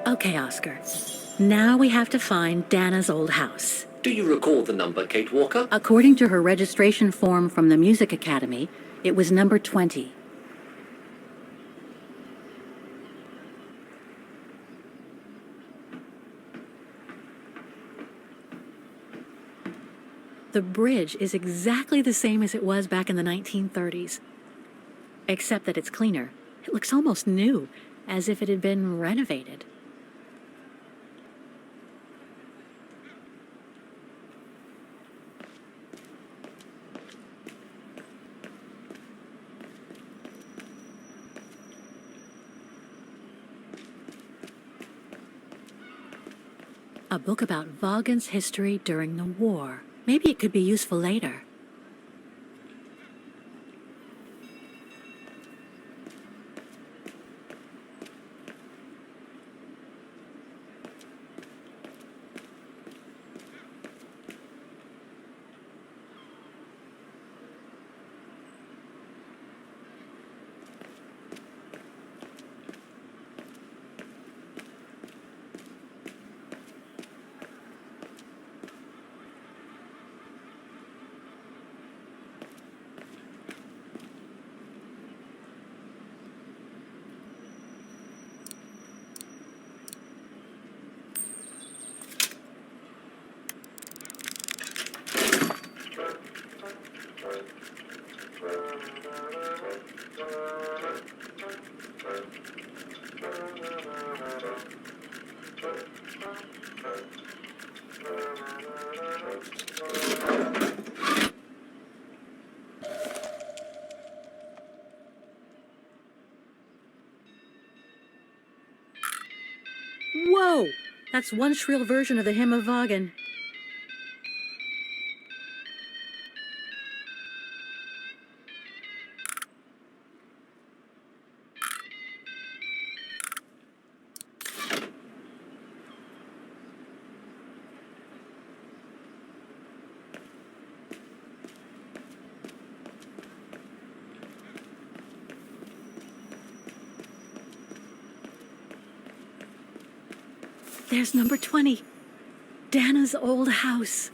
Okay, Oscar. Now we have to find Dana's old house. Do you recall the number, Kate Walker? According to her registration form from the Music Academy, it was number 20. The bridge is exactly the same as it was back in the 1930s. Except that it's cleaner. It looks almost new, as if it had been renovated. A book about Vaughan's history during the war. Maybe it could be useful later. Whoa! That's one shrill version of the Hymn of Vaughan. There's number 20. Dana's old house.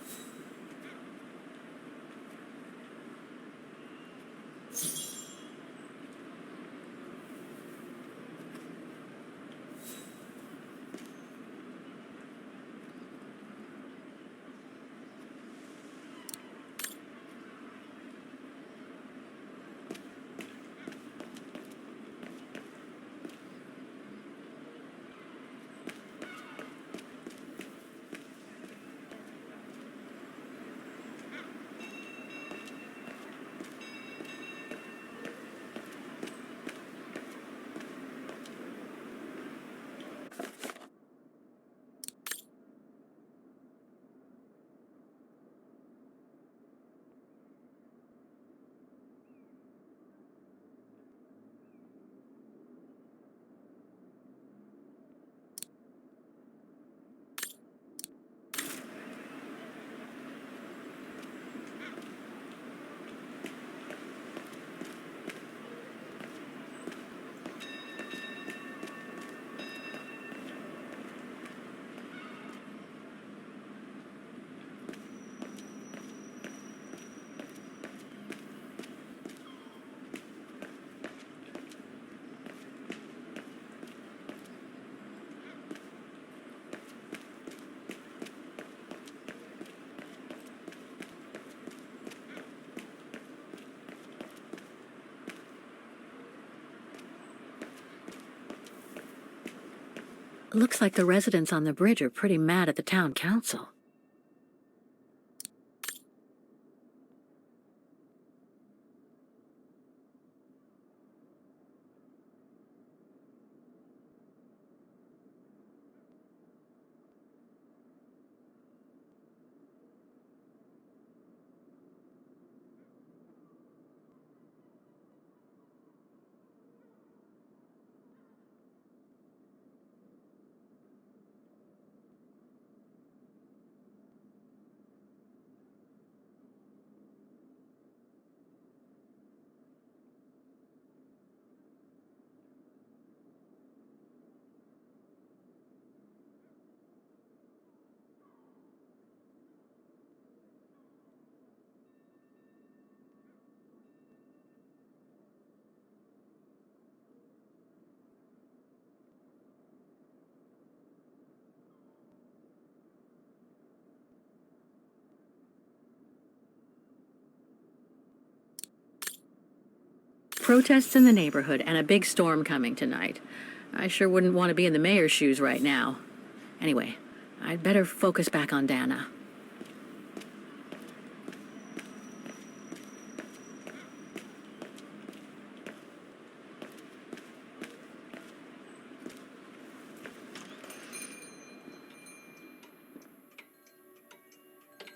Looks like the residents on the bridge are pretty mad at the town council. protests in the neighborhood and a big storm coming tonight. I sure wouldn't want to be in the mayor's shoes right now. Anyway, I'd better focus back on Dana.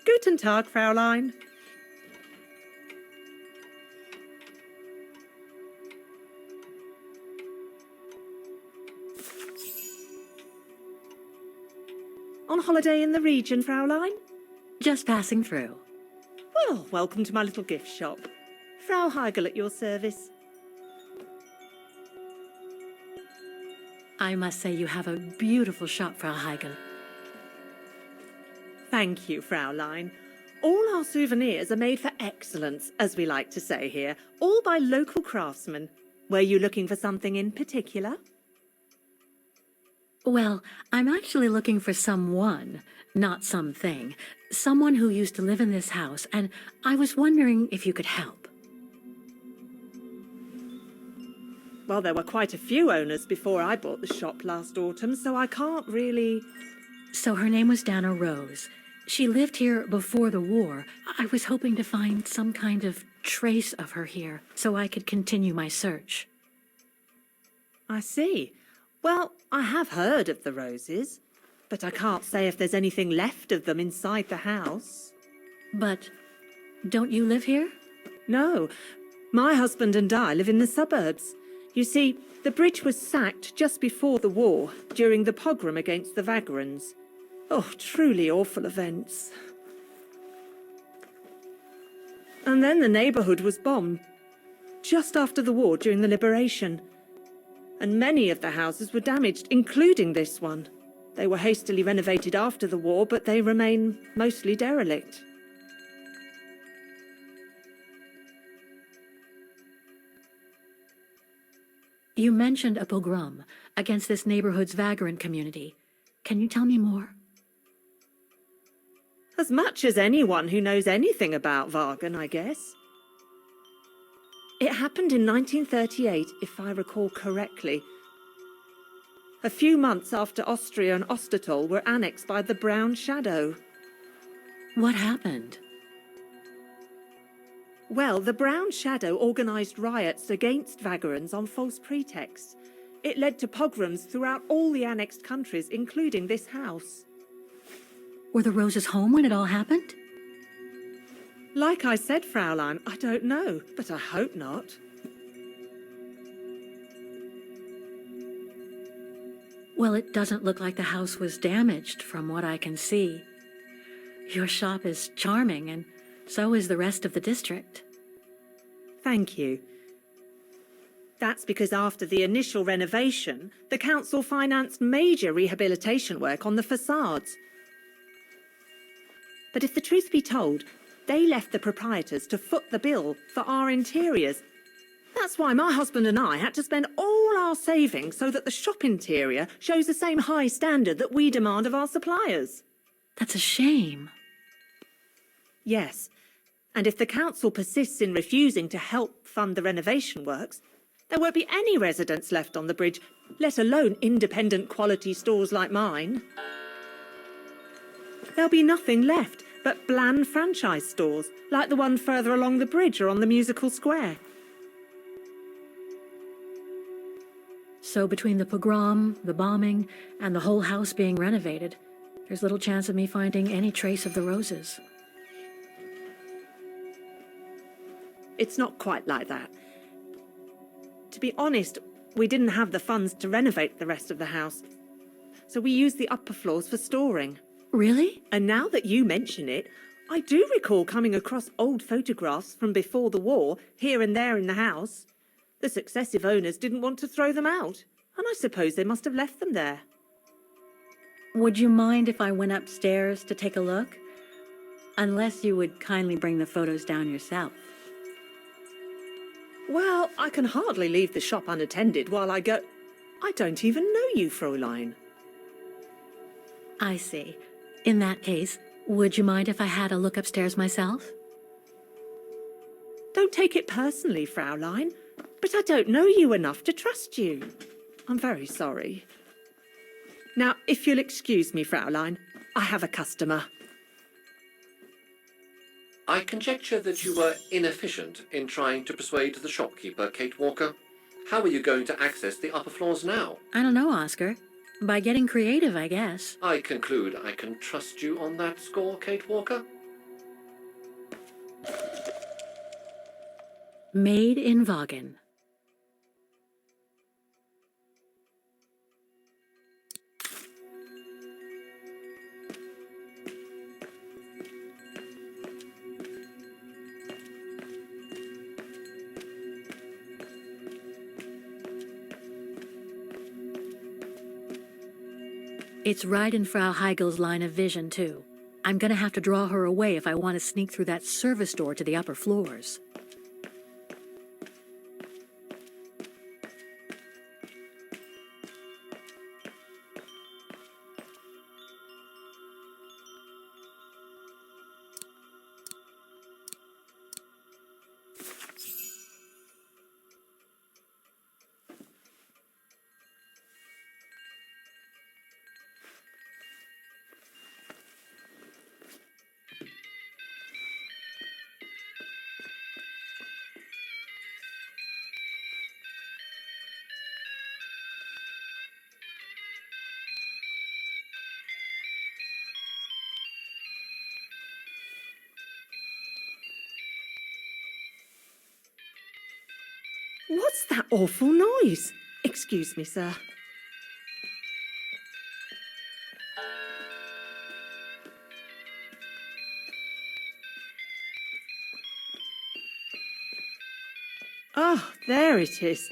Guten Tag, Fräulein. On holiday in the region, Fräulein? Just passing through. Well, welcome to my little gift shop. Frau Heigl at your service. I must say you have a beautiful shop, Frau Heigl. Thank you, Fräulein. All our souvenirs are made for excellence, as we like to say here, all by local craftsmen. Were you looking for something in particular? Well, I'm actually looking for someone, not something. Someone who used to live in this house, and I was wondering if you could help. Well, there were quite a few owners before I bought the shop last autumn, so I can't really... So her name was Dana Rose. She lived here before the war. I was hoping to find some kind of trace of her here, so I could continue my search. I see. Well, I have heard of the Roses, but I can't say if there's anything left of them inside the house. But don't you live here? No, my husband and I live in the suburbs. You see, the bridge was sacked just before the war, during the pogrom against the Vagrants. Oh, truly awful events. And then the neighbourhood was bombed, just after the war during the liberation. And many of the houses were damaged, including this one. They were hastily renovated after the war, but they remain mostly derelict. You mentioned a pogrom against this neighborhood's vagrant community. Can you tell me more? As much as anyone who knows anything about Wagen, I guess. It happened in 1938, if I recall correctly. A few months after Austria and Ostertal were annexed by the Brown Shadow. What happened? Well, the Brown Shadow organised riots against Vagrants on false pretexts. It led to pogroms throughout all the annexed countries, including this house. Were the Roses home when it all happened? Like I said, Fraulein, I don't know, but I hope not. Well, it doesn't look like the house was damaged from what I can see. Your shop is charming, and so is the rest of the district. Thank you. That's because after the initial renovation, the council financed major rehabilitation work on the facades. But if the truth be told, they left the proprietors to foot the bill for our interiors. That's why my husband and I had to spend all our savings so that the shop interior shows the same high standard that we demand of our suppliers. That's a shame. Yes, and if the council persists in refusing to help fund the renovation works, there won't be any residents left on the bridge, let alone independent quality stores like mine. There'll be nothing left but bland franchise stores, like the one further along the bridge or on the musical square. So between the pogrom, the bombing, and the whole house being renovated, there's little chance of me finding any trace of the Roses. It's not quite like that. To be honest, we didn't have the funds to renovate the rest of the house, so we used the upper floors for storing. Really? And now that you mention it, I do recall coming across old photographs from before the war, here and there in the house. The successive owners didn't want to throw them out, and I suppose they must have left them there. Would you mind if I went upstairs to take a look? Unless you would kindly bring the photos down yourself. Well, I can hardly leave the shop unattended while I go... I don't even know you, Fräulein. I see. In that case, would you mind if I had a look upstairs myself? Don't take it personally, Fräulein. But I don't know you enough to trust you. I'm very sorry. Now, if you'll excuse me, Fraulein, I have a customer. I conjecture that you were inefficient in trying to persuade the shopkeeper, Kate Walker. How are you going to access the upper floors now? I don't know, Oscar. By getting creative, I guess. I conclude I can trust you on that score, Kate Walker? Made in Vaughan. It's right in Frau Heigel's line of vision, too. I'm gonna have to draw her away if I want to sneak through that service door to the upper floors. What's that awful noise? Excuse me, sir. Oh, there it is.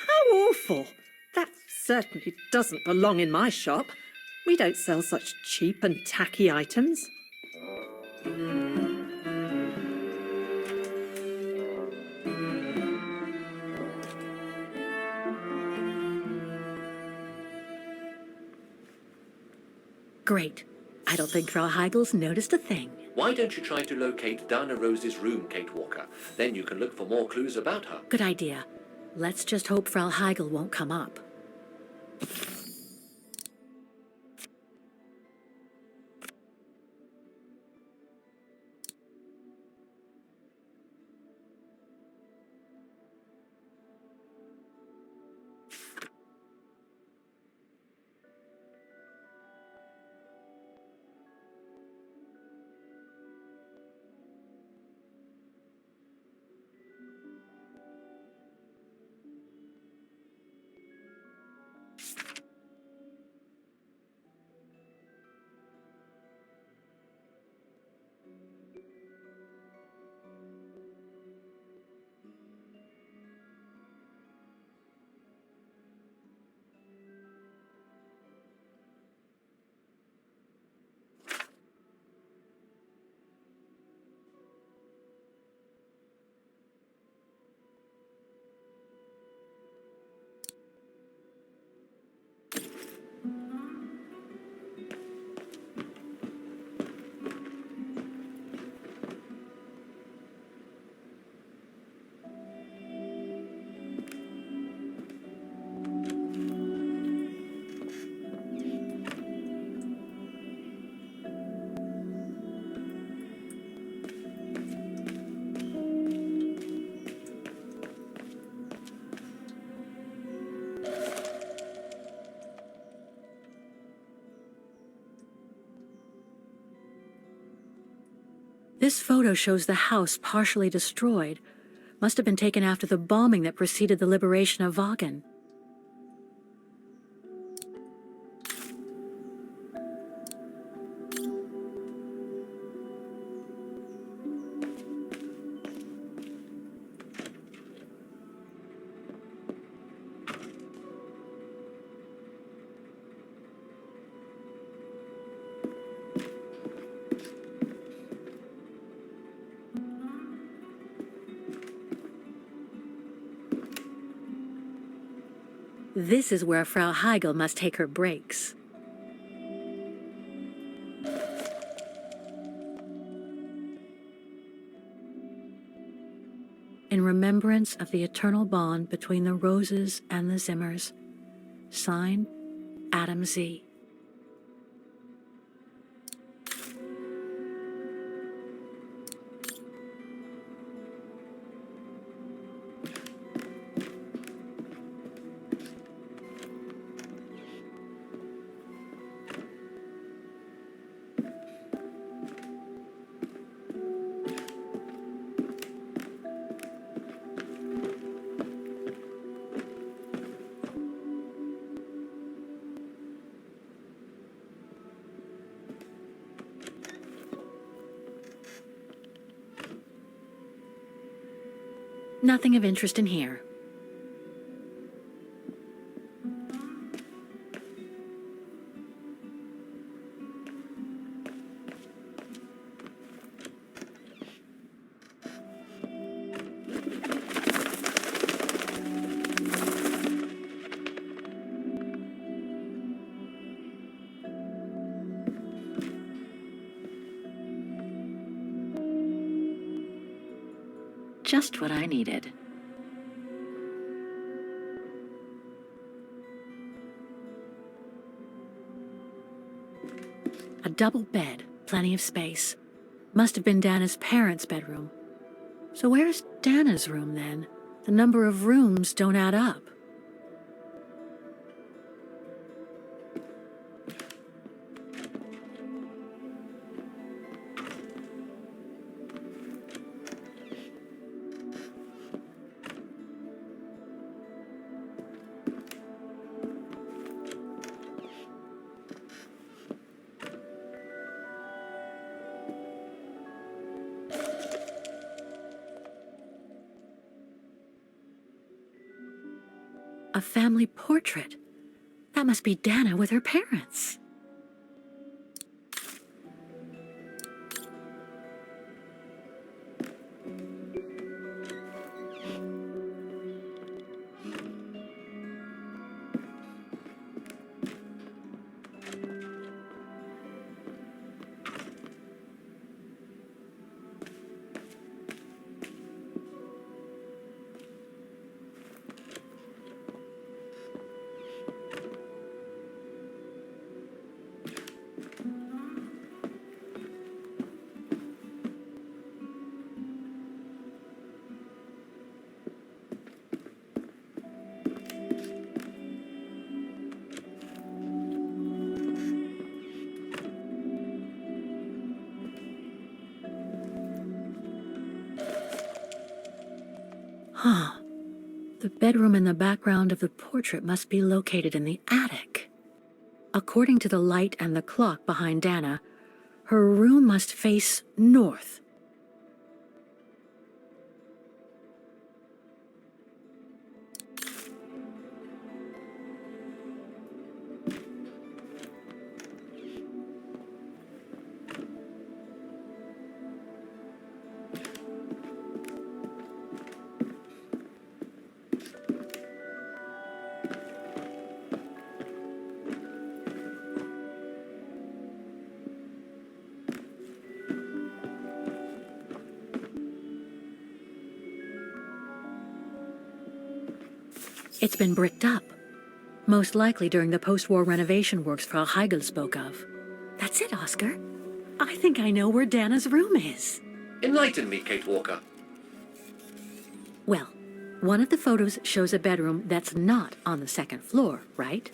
How awful. That certainly doesn't belong in my shop. We don't sell such cheap and tacky items. Great. I don't think Frau Heigel's noticed a thing. Why don't you try to locate Diana Rose's room, Kate Walker? Then you can look for more clues about her. Good idea. Let's just hope Frau Heigel won't come up. This photo shows the house partially destroyed. Must have been taken after the bombing that preceded the liberation of Vaughan. This is where Frau Heigel must take her breaks. In remembrance of the eternal bond between the Roses and the Zimmers. Signed, Adam Z. Nothing of interest in here. Just what I needed. A double bed, plenty of space. Must have been Dana's parents' bedroom. So where's Dana's room then? The number of rooms don't add up. A family portrait. That must be Dana with her parents. Huh. The bedroom in the background of the portrait must be located in the attic. According to the light and the clock behind Dana, her room must face north. It's been bricked up, most likely during the post-war renovation works Frau Heigl spoke of. That's it, Oscar. I think I know where Dana's room is. Enlighten me, Kate Walker. Well, one of the photos shows a bedroom that's not on the second floor, right?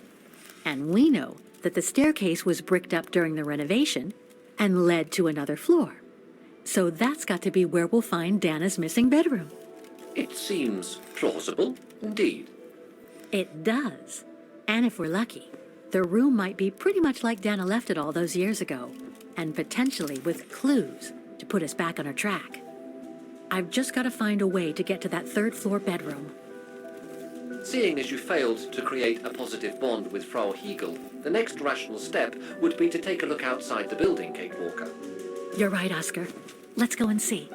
And we know that the staircase was bricked up during the renovation and led to another floor. So that's got to be where we'll find Dana's missing bedroom. It seems plausible, indeed. It does. And if we're lucky, the room might be pretty much like Dana left it all those years ago, and potentially with clues to put us back on our track. I've just got to find a way to get to that third floor bedroom. Seeing as you failed to create a positive bond with Frau Heigl, the next rational step would be to take a look outside the building, Kate Walker. You're right, Oscar. Let's go and see.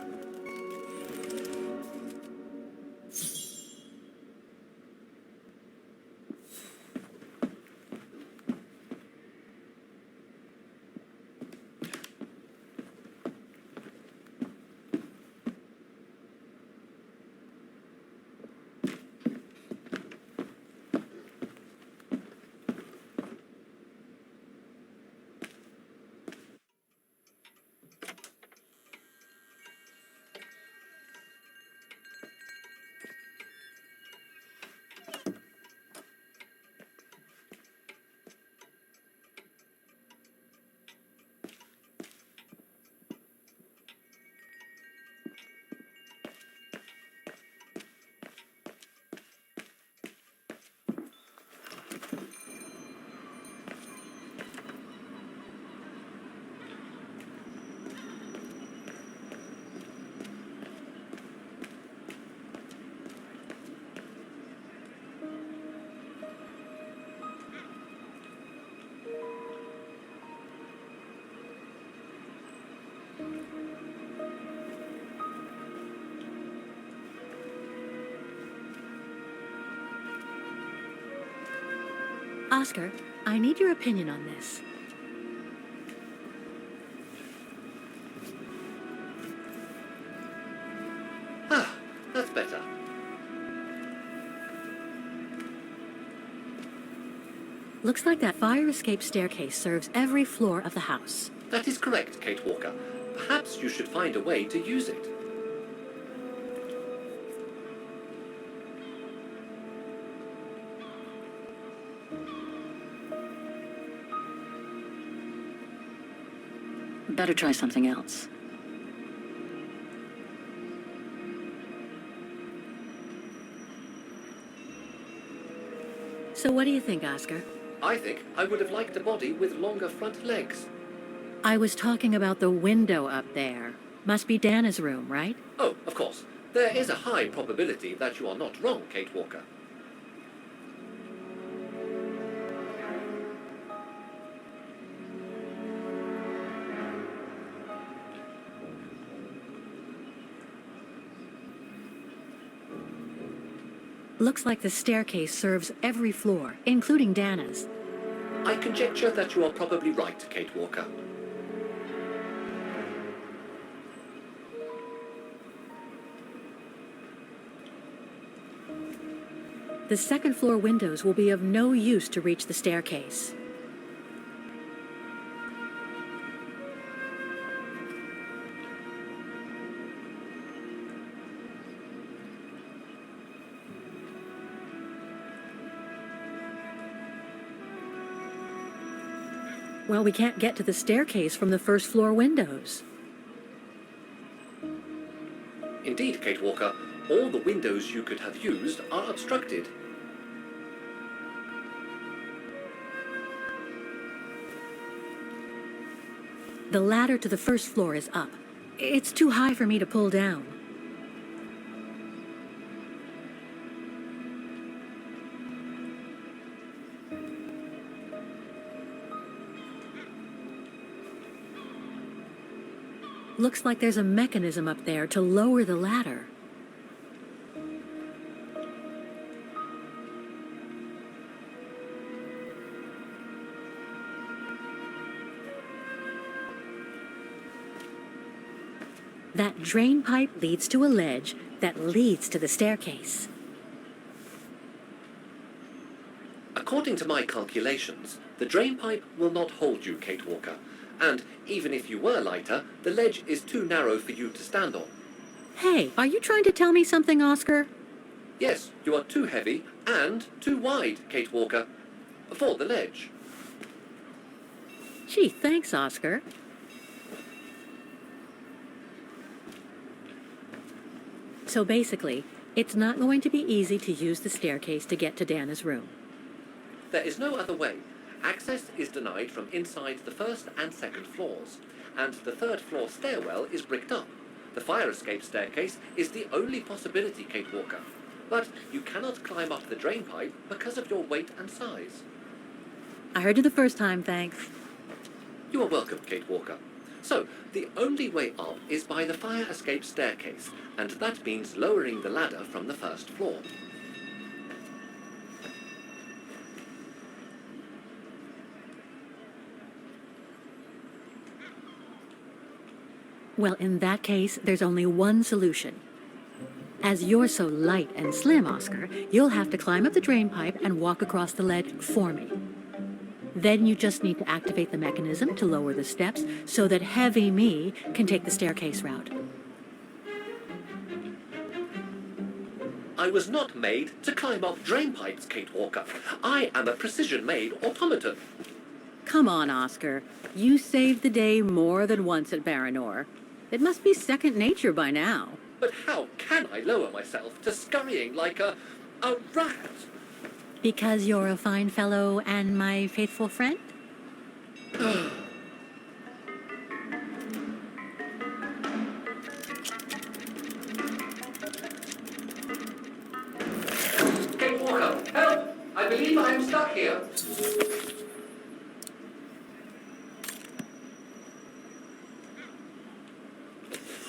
Oscar, I need your opinion on this. Ah, that's better. Looks like that fire escape staircase serves every floor of the house. That is correct, Kate Walker. Perhaps you should find a way to use it. Better try something else. So what do you think, Oscar? I think I would have liked a body with longer front legs. I was talking about the window up there. Must be Dana's room, right? Oh, of course. There is a high probability that you are not wrong, Kate Walker. Looks like the staircase serves every floor, including Dana's. I conjecture that you are probably right, Kate Walker. The second floor windows will be of no use to reach the staircase. Well, we can't get to the staircase from the first floor windows. Indeed, Kate Walker, all the windows you could have used are obstructed. The ladder to the first floor is up. It's too high for me to pull down. Looks like there's a mechanism up there to lower the ladder. That drain pipe leads to a ledge that leads to the staircase. According to my calculations, the drain pipe will not hold you, Kate Walker. And even if you were lighter, the ledge is too narrow for you to stand on. Hey, are you trying to tell me something, Oscar? Yes, you are too heavy and too wide, Kate Walker, for the ledge. Gee, thanks, Oscar. So basically, it's not going to be easy to use the staircase to get to Dana's room. There is no other way. Access is denied from inside the first and second floors, and the third floor stairwell is bricked up. The fire escape staircase is the only possibility, Kate Walker. But you cannot climb up the drain pipe because of your weight and size. I heard you the first time, thanks. You are welcome, Kate Walker. So, the only way up is by the fire escape staircase, and that means lowering the ladder from the first floor. Well, in that case, there's only one solution. As you're so light and slim, Oscar, you'll have to climb up the drain pipe and walk across the ledge for me. Then you just need to activate the mechanism to lower the steps so that heavy me can take the staircase route. I was not made to climb up drain pipes, Kate Walker. I am a precision-made automaton. Come on, Oscar. You saved the day more than once at Baranor. It must be second nature by now. But how can I lower myself to scurrying like a rat? Because you're a fine fellow and my faithful friend? Kate Walker, help! I believe I am stuck here.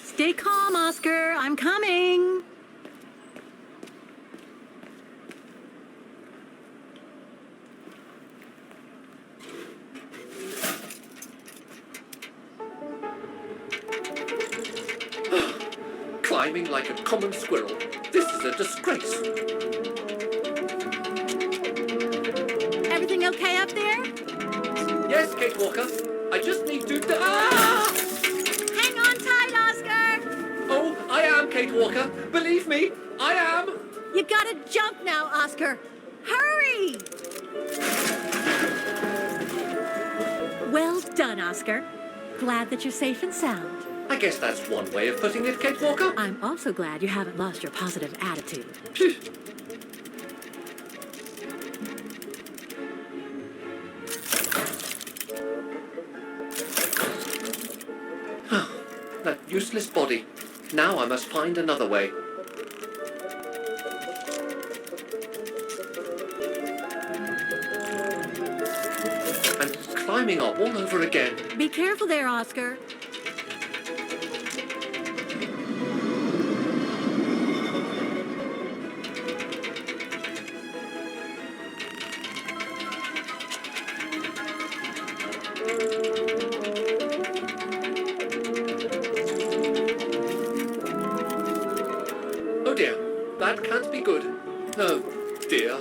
Stay calm, Oscar. I'm coming. climbing like a common squirrel. This is a disgrace. Everything okay up there? Yes, Kate Walker. I just need to... Ah! Hang on tight, Oscar! Oh, I am, Kate Walker. Believe me, I am. You gotta jump now, Oscar! Hurry! Well done, Oscar. Glad that you're safe and sound. I guess that's one way of putting it, Kate Walker. I'm also glad you haven't lost your positive attitude. Phew. That useless body. Now I must find another way. I'm climbing up all over again. Be careful there, Oscar. Oh dear, that can't be good. Oh dear.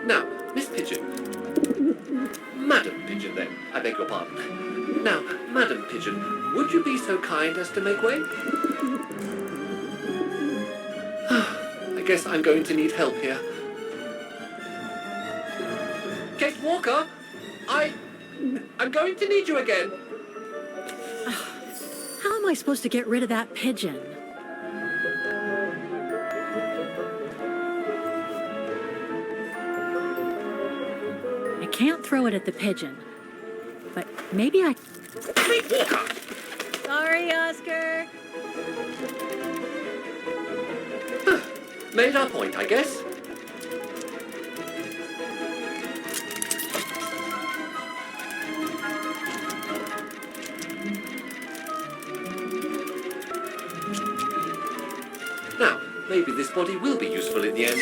Now, Miss Pigeon. Madam Pigeon, then. I beg your pardon. Now, Madam Pigeon, would you be so kind as to make way? I guess I'm going to need help here. Kate Walker, I'm going to need you again. How am I supposed to get rid of that pigeon? I can't throw it at the pigeon, but maybe I... Kate Walker! Sorry, Oscar. Made our point, I guess. Now, maybe this body will be useful in the end.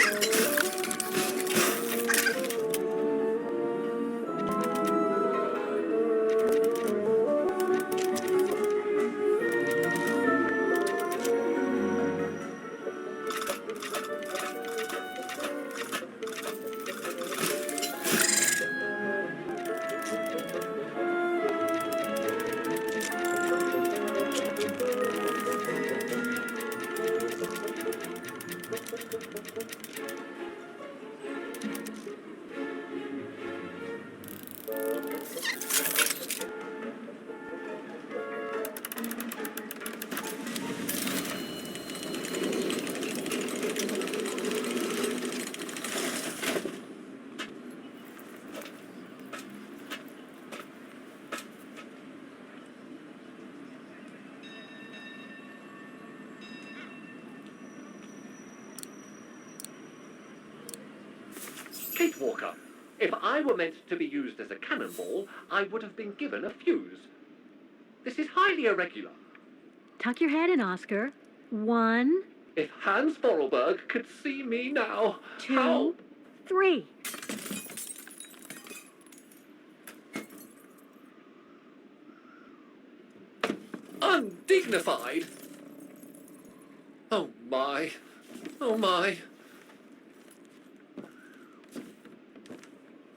Kate Walker, if I were meant to be used as a cannonball, I would have been given a fuse. This is highly irregular. Tuck your head in, Oscar. 1, If Hans Vorarlberg could see me now, 2, how... 3. Undignified! Oh my. Oh my.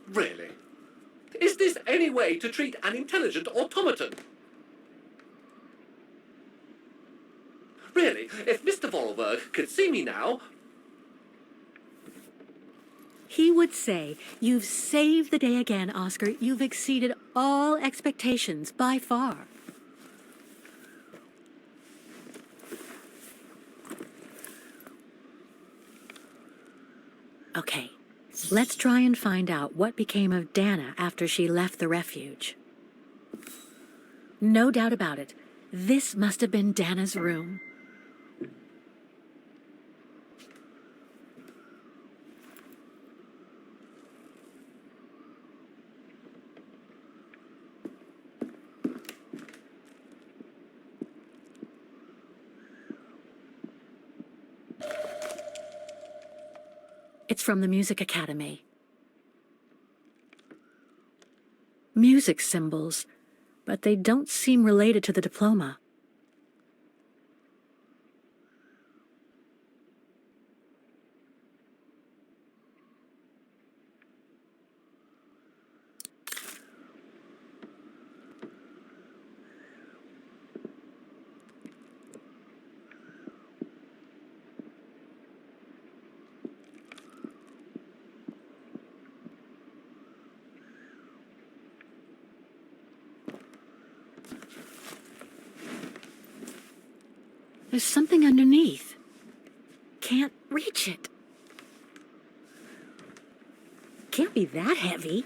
Really? Is this any way to treat an intelligent automaton? Really, if Mr. Vorarlberg could see me now... He would say, "You've saved the day again, Oscar. You've exceeded all expectations by far." Okay, let's try and find out what became of Dana after she left the refuge. No doubt about it, this must have been Dana's room. It's from the Music Academy. Music symbols, but they don't seem related to the diploma. There's something underneath. Can't reach it. Can't be that heavy.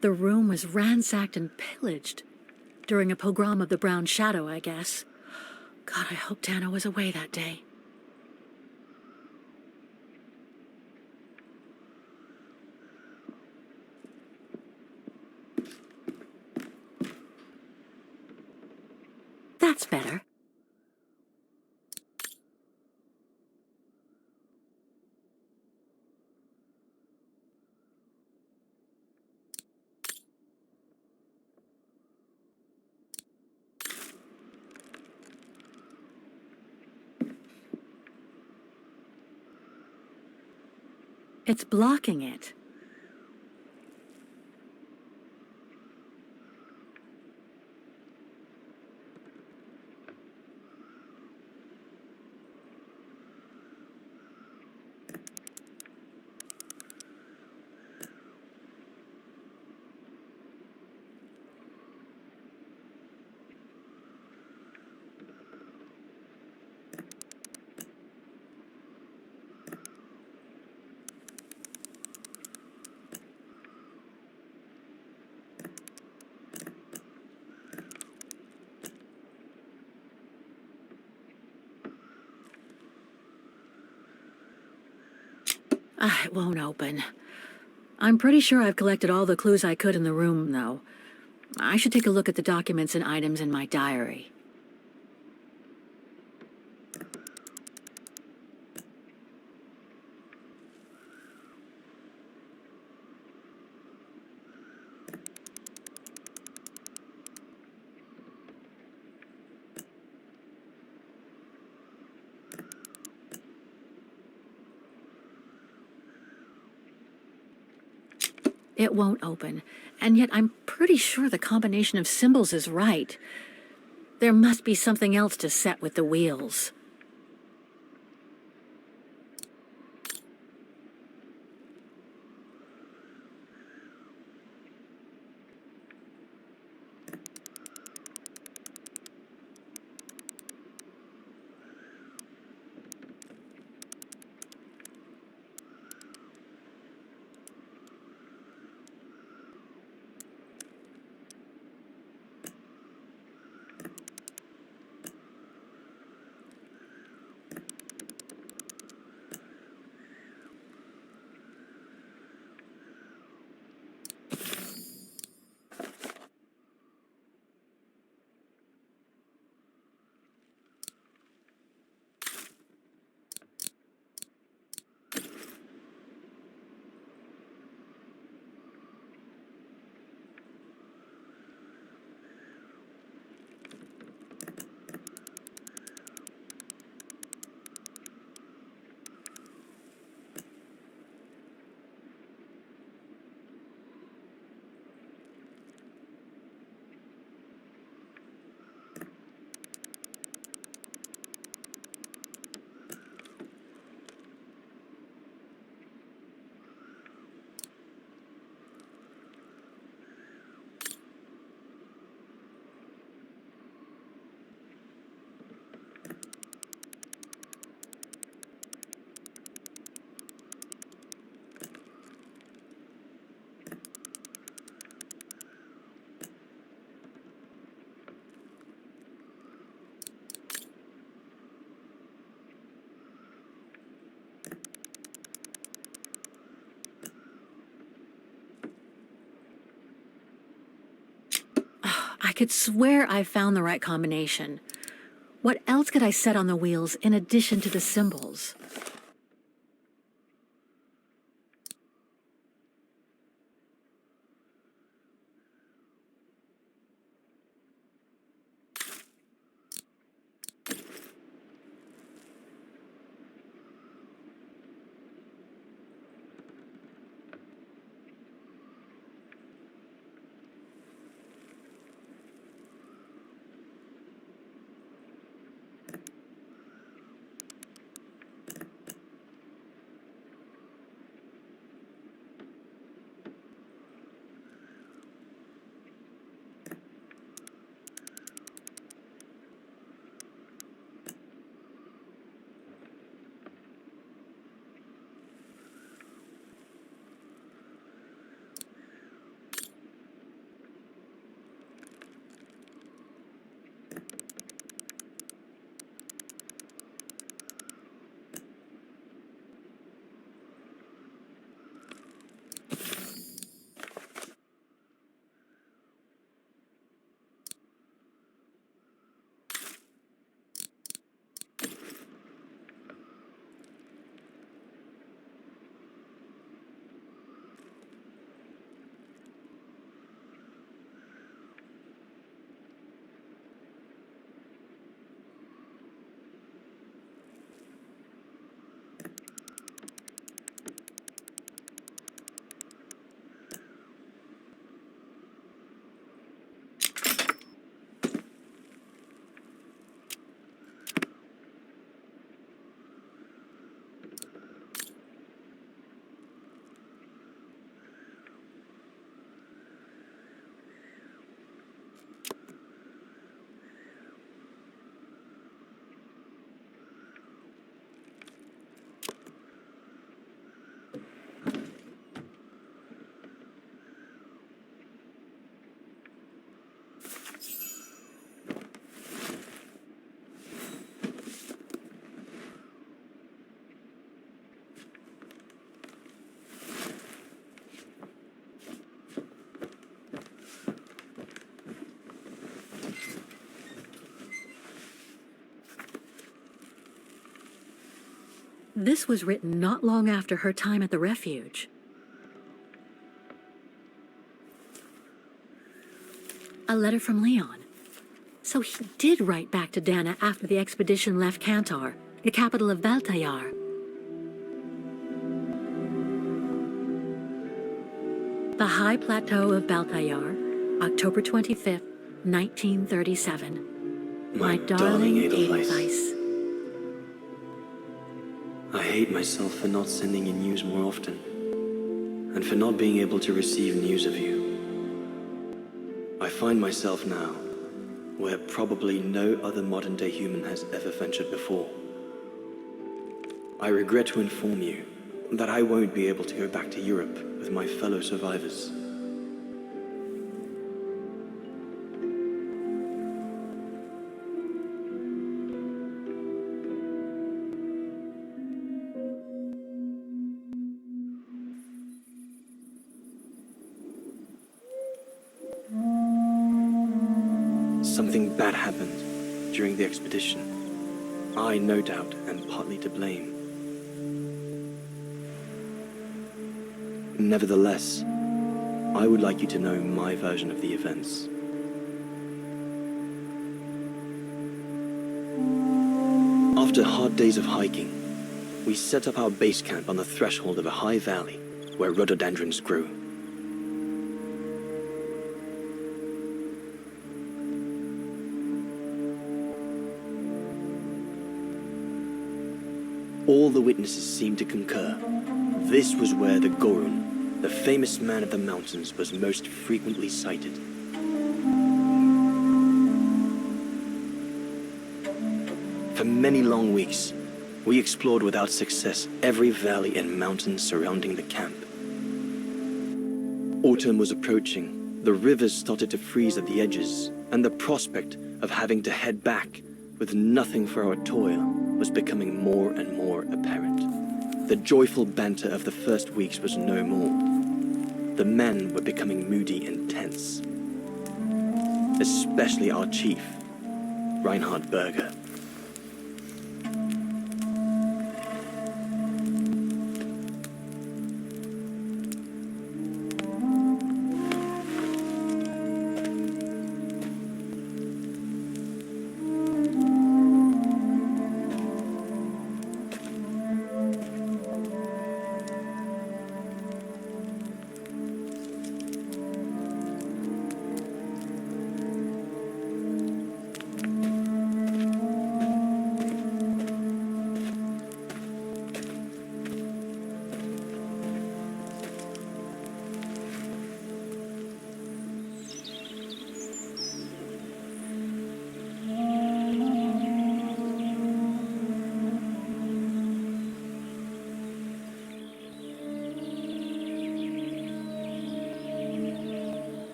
The room was ransacked and pillaged during a pogrom of the Brown Shadow, I guess. God, I hope Dana was away that day. That's better. It's blocking it. It won't open. I'm pretty sure I've collected all the clues I could in the room, though. I should take a look at the documents and items in my diary. It won't open, and yet I'm pretty sure the combination of symbols is right. There must be something else to set with the wheels. I could swear I found the right combination. What else could I set on the wheels in addition to the symbols? This was written not long after her time at the refuge. A letter from Leon. So he did write back to Dana after the expedition left Kantar, the capital of Baltayar. The High Plateau of Baltayar, October 25th, 1937. My darling Edelweiss. I hate myself for not sending you news more often, and for not being able to receive news of you. I find myself now where probably no other modern-day human has ever ventured before. I regret to inform you that I won't be able to go back to Europe with my fellow survivors. Something bad happened during the expedition. I, no doubt, am partly to blame. Nevertheless, I would like you to know my version of the events. After hard days of hiking, we set up our base camp on the threshold of a high valley where rhododendrons grew. All the witnesses seemed to concur. This was where the Gorun, the famous man of the mountains, was most frequently sighted. For many long weeks, we explored without success every valley and mountain surrounding the camp. Autumn was approaching, the rivers started to freeze at the edges, and the prospect of having to head back with nothing for our toil was becoming more and more apparent. The joyful banter of the first weeks was no more. The men were becoming moody and tense. Especially our chief, Reinhard Berger.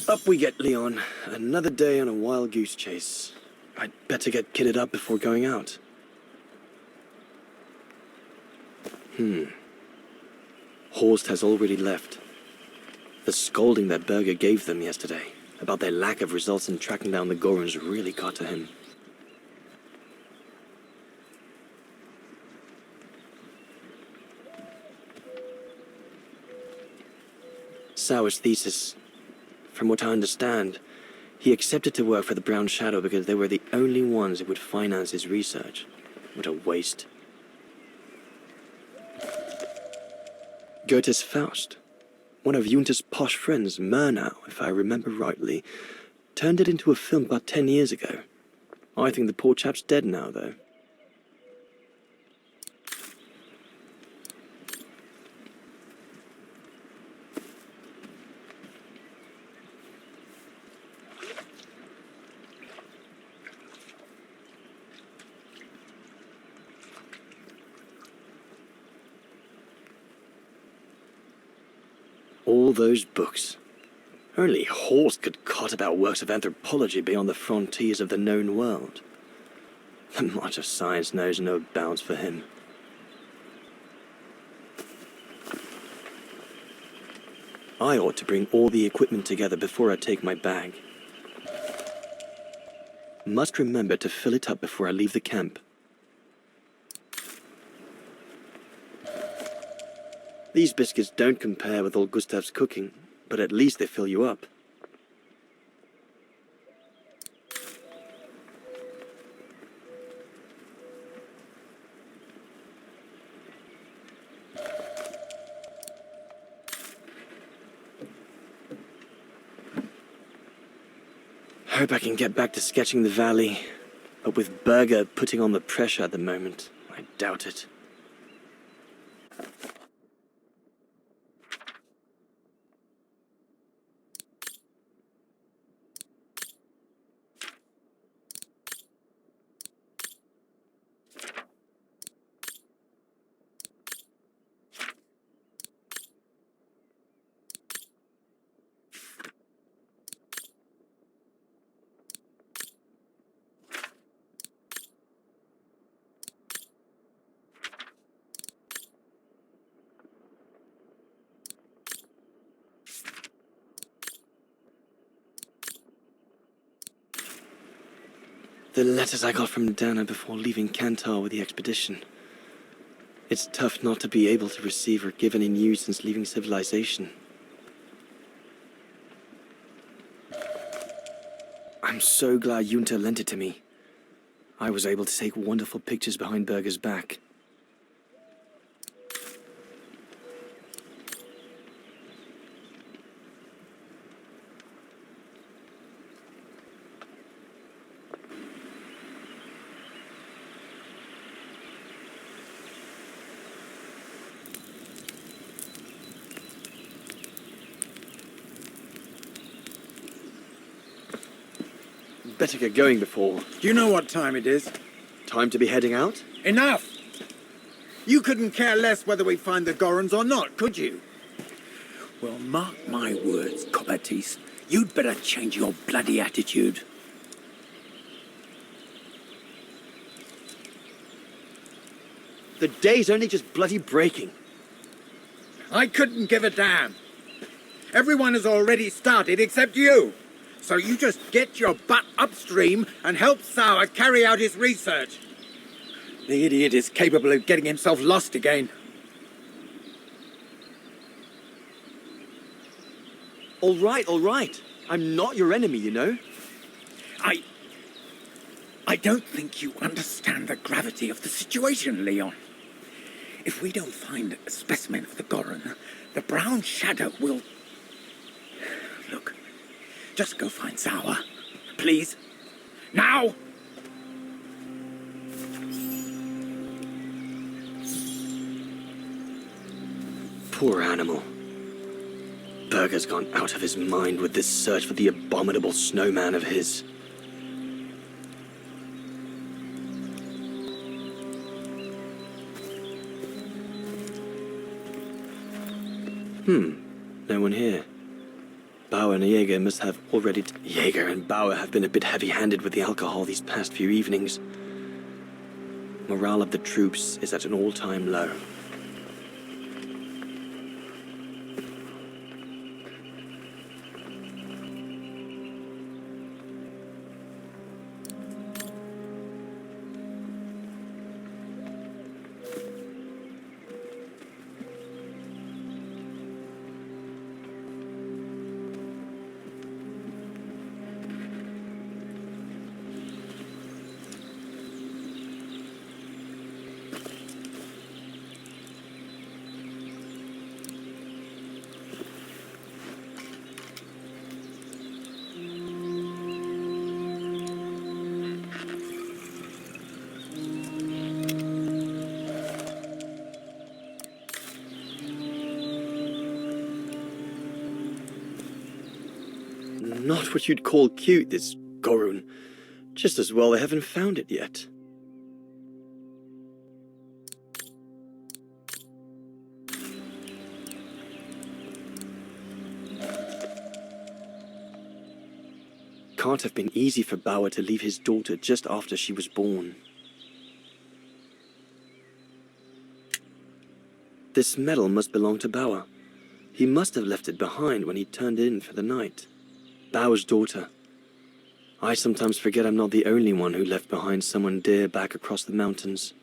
Up we get, Leon. Another day on a wild goose chase. I'd better get kitted up before going out. Horst has already left. The scolding that Berger gave them yesterday about their lack of results in tracking down the Gorons really got to him. Sauer's thesis. From what I understand, he accepted to work for the Brown Shadow because they were the only ones who would finance his research. What a waste. Goethe's Faust, one of Junter's posh friends, Murnau, if I remember rightly, turned it into a film about 10 years ago. I think the poor chap's dead now, though. All those books. Only Horst could cot about works of anthropology beyond the frontiers of the known world. The march of science knows no bounds for him. I ought to bring all the equipment together before I take my bag. Must remember to fill it up before I leave the camp. These biscuits don't compare with old Gustav's cooking, but at least they fill you up. Hope I can get back to sketching the valley, but with Berger putting on the pressure at the moment, I doubt it. The letters I got from Dana before leaving Kantar with the expedition. It's tough not to be able to receive or give any news since leaving civilization. I'm so glad Junta lent it to me. I was able to take wonderful pictures behind Berger's back. Better get going before... Do you know what time it is? Time to be heading out? Enough! You couldn't care less whether we find the Gorons or not, could you? Well, mark my words, Copperteeth. You'd better change your bloody attitude. The day's only just bloody breaking. I couldn't give a damn. Everyone has already started except you. So you just get your butt upstream and help Sauer carry out his research. The idiot is capable of getting himself lost again. All right. I'm not your enemy, you know. I don't think you understand the gravity of the situation, Leon. If we don't find a specimen of the Goron, the Brown Shadow will... Look, just go find Sauer. Please. Now! Poor animal. Berger's gone out of his mind with this search for the abominable snowman of his. No one here. Bauer and Jaeger must have already... Jaeger and Bauer have been a bit heavy-handed with the alcohol these past few evenings. Morale of the troops is at an all-time low. Not what you'd call cute, this Gorun. Just as well they haven't found it yet. Can't have been easy for Bauer to leave his daughter just after she was born. This medal must belong to Bauer. He must have left it behind when he turned in for the night. Bauer's daughter. I sometimes forget I'm not the only one who left behind someone dear back across the mountains.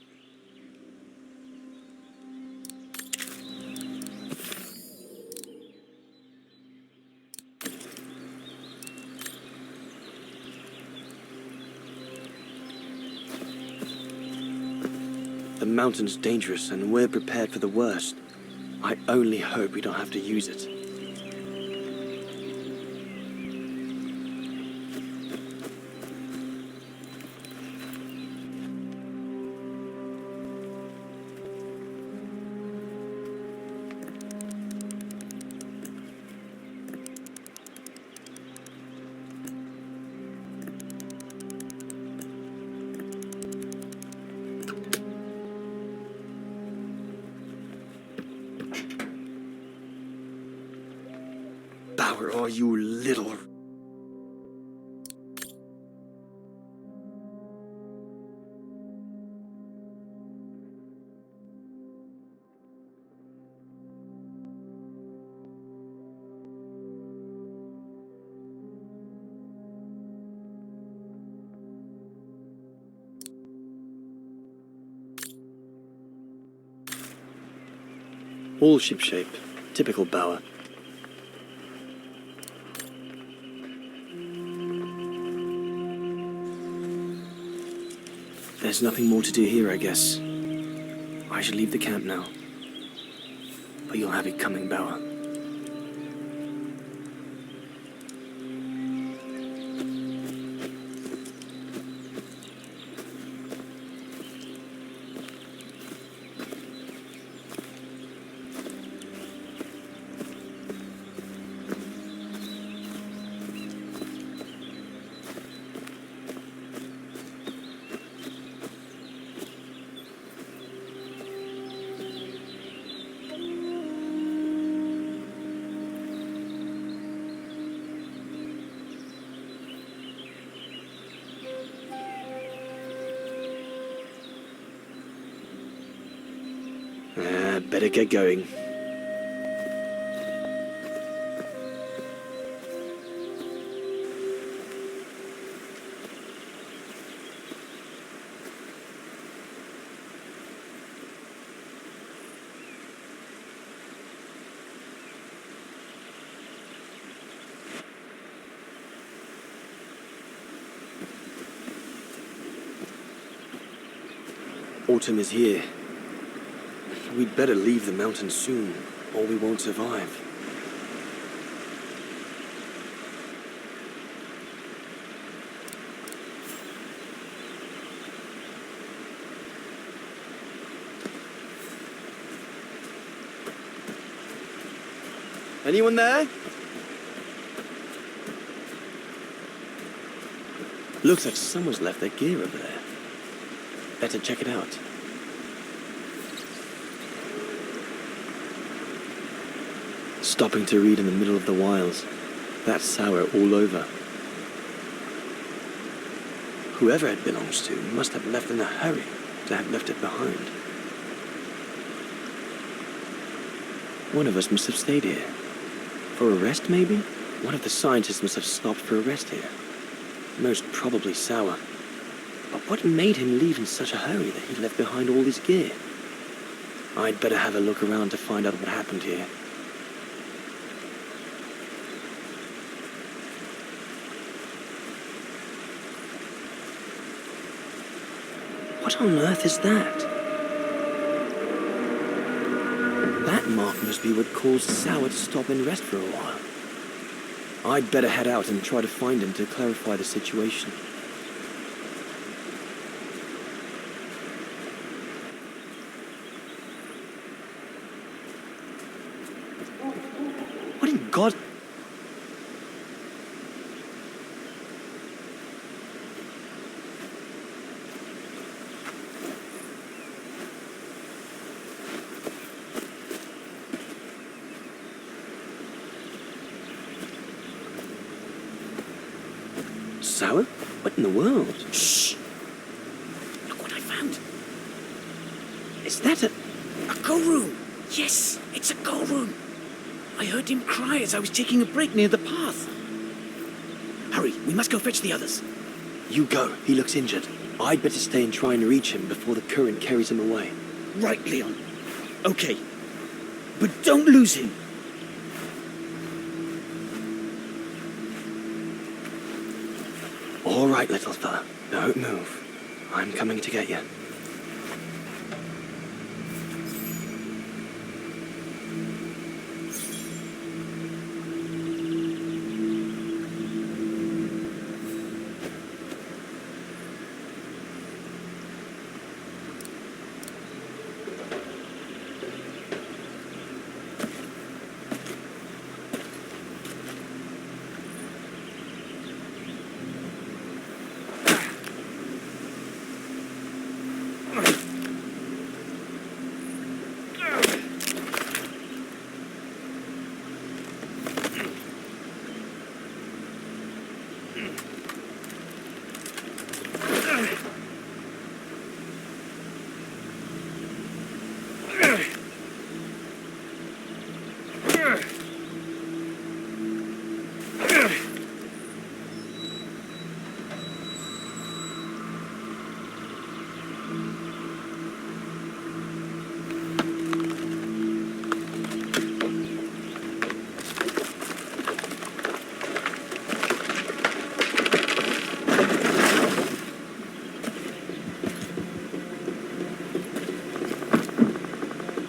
The mountain's dangerous and we're prepared for the worst. I only hope we don't have to use it. Bauer, oh, you little... All shipshape. Typical Bauer. There's nothing more to do here, I guess. I should leave the camp now. But you'll have it coming, Bauer. Better get going. Autumn is here. We'd better leave the mountains soon, or we won't survive. Anyone there? Looks like someone's left their gear over there. Better check it out. Stopping to read in the middle of the wilds. That's sour all over. Whoever it belongs to must have left in a hurry to have left it behind. One of us must have stayed here. For a rest, maybe? One of the scientists must have stopped for a rest here. Most probably sour. But what made him leave in such a hurry that he left behind all his gear? I'd better have a look around to find out what happened here. What on earth is that? That mark must be what caused Sour to stop and rest for a while. I'd better head out and try to find him to clarify the situation. What in God... Sour? What in the world? Shh! Look what I found. Is that a... A go room. Yes, it's a go room. I heard him cry as I was taking a break near the path. Hurry, we must go fetch the others. You go. He looks injured. I'd better stay and try and reach him before the current carries him away. Right, Leon. Okay. But don't lose him. All right, little fella. Don't move. I'm coming to get you.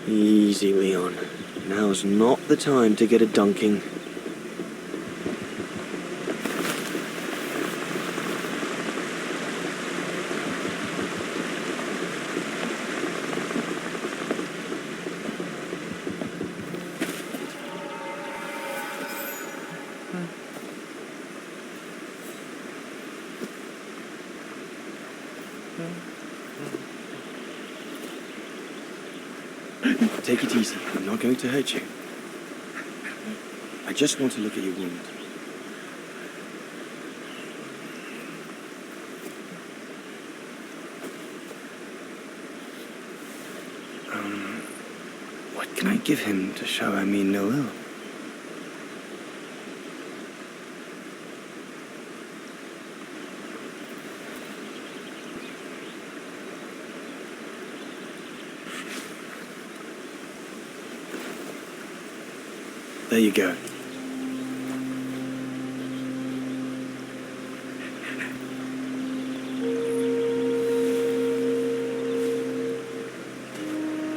Easy, Leon. Now's not the time to get a dunking. Take it easy. I'm not going to hurt you. I just want to look at your wound. What can I give him to show I mean no ill? There you go.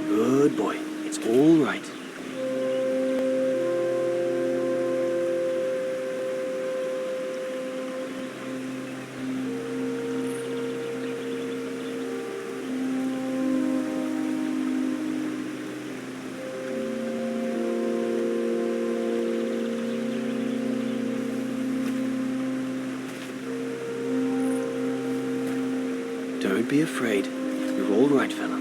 Good boy. It's all right. Don't be afraid. You're all right, fella.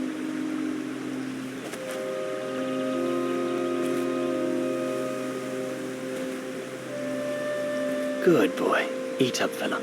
Good boy. Eat up, fella.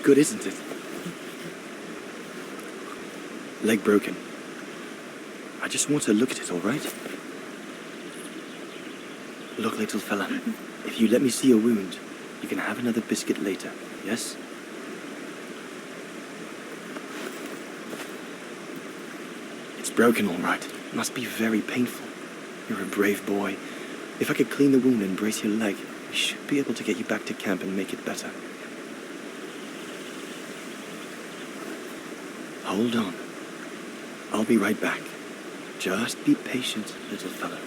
Good, isn't it? Leg broken. I just want to look at it, all right? Look, little fella, if you let me see your wound, you can have another biscuit later, yes? It's broken, all right. Must be very painful. You're a brave boy. If I could clean the wound and brace your leg, we should be able to get you back to camp and make it better. Hold on. I'll be right back. Just be patient, little fella.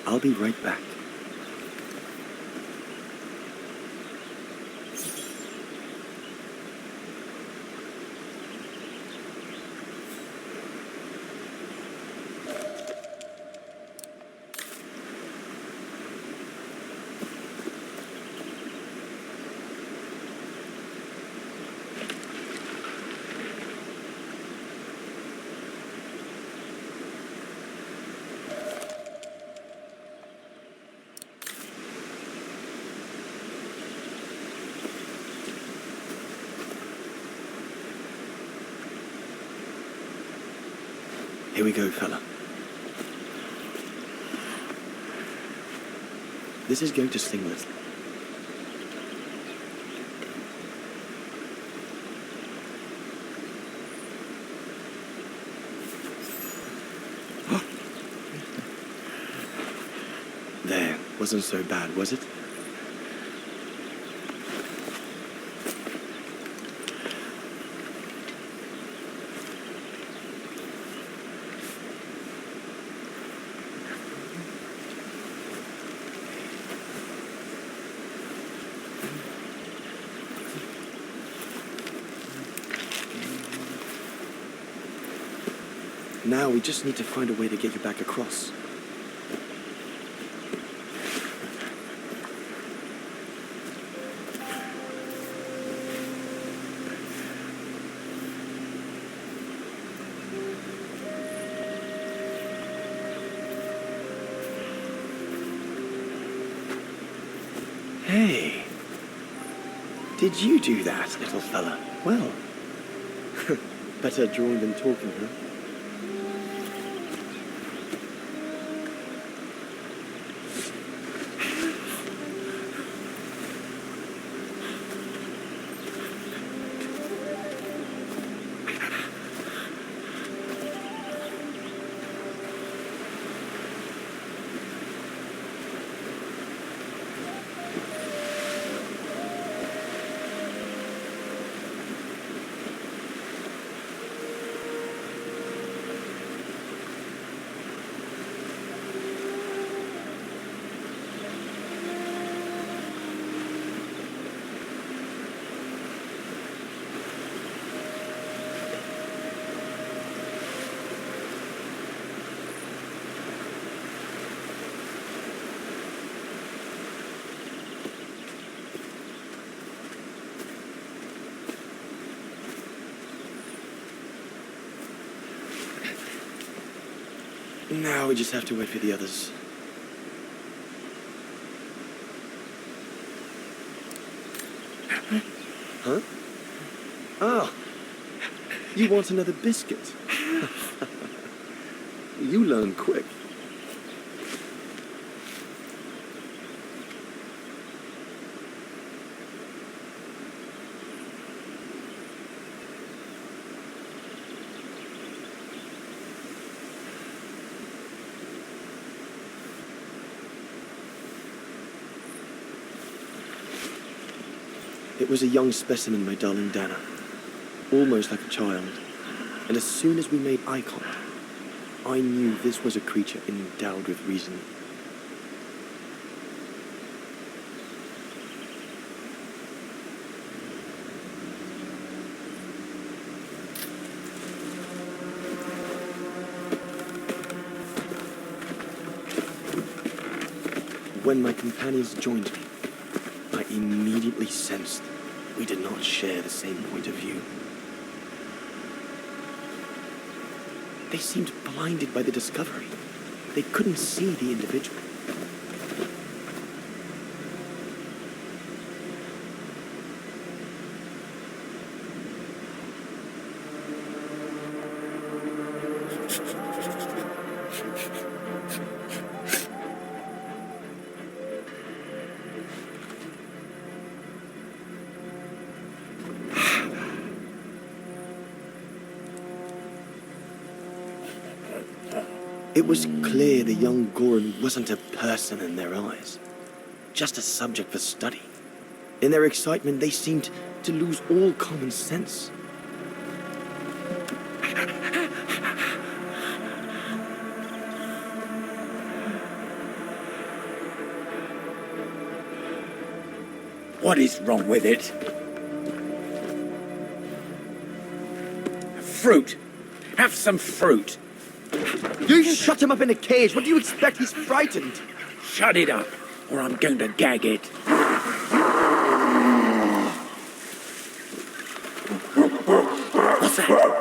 I'll be right back. Here we go, fella. This is going to sting little. There, wasn't so bad, was it? Now we just need to find a way to get you back across. Hey, did you do that, little fella? Well, better drawing than talking, huh? Now we just have to wait for the others. Huh? Oh, you want another biscuit? You learn quick. It was a young specimen, my darling Dana. Almost like a child. And as soon as we made eye contact, I knew this was a creature endowed with reason. When my companions joined me, I immediately sensed we did not share the same point of view. They seemed blinded by the discovery. They couldn't see the individual. It was clear the young Goran wasn't a person in their eyes, just a subject for study. In their excitement, they seemed to lose all common sense. What is wrong with it? Fruit. Have some fruit. You shut him up in a cage. What do you expect? He's frightened. Shut it up, or I'm going to gag it. What's that?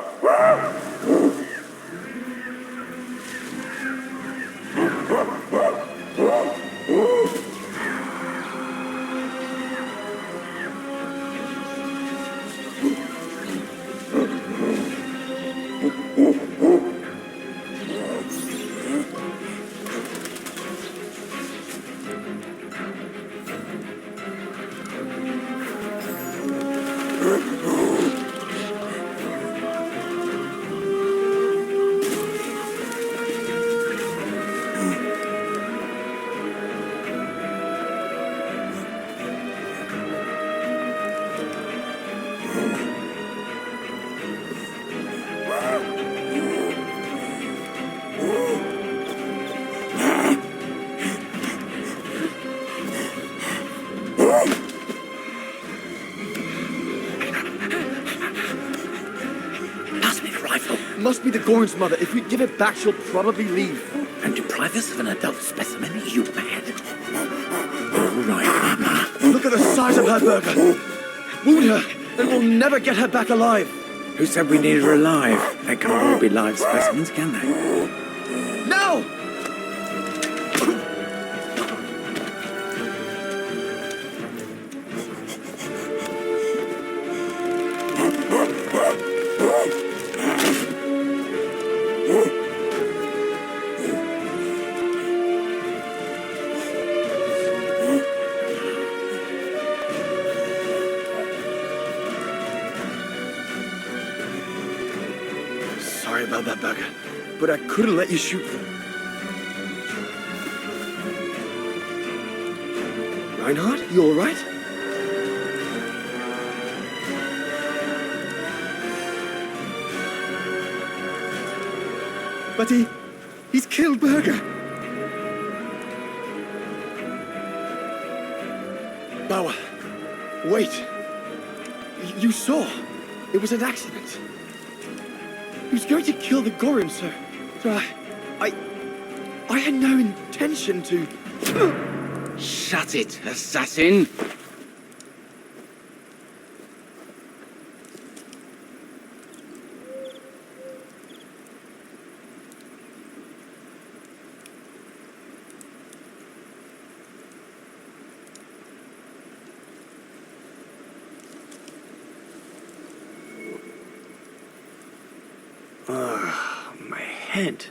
Must be the Goran's mother. If we give it back, she'll probably leave. And deprive us of an adult specimen? Are you mad? All right, Mama. Look at the size of her, Burger. Wound her, and we'll never get her back alive. Who said we need her alive? They can't all be live specimens, can they? No! Sorry about that, Burger, but I couldn't let you shoot them. Reinhard, you all right? But he's killed Burger. Bauer, wait. You saw. It was an accident. He was going to kill the Goran, sir. So I had no intention to... Shut it, assassin! My head.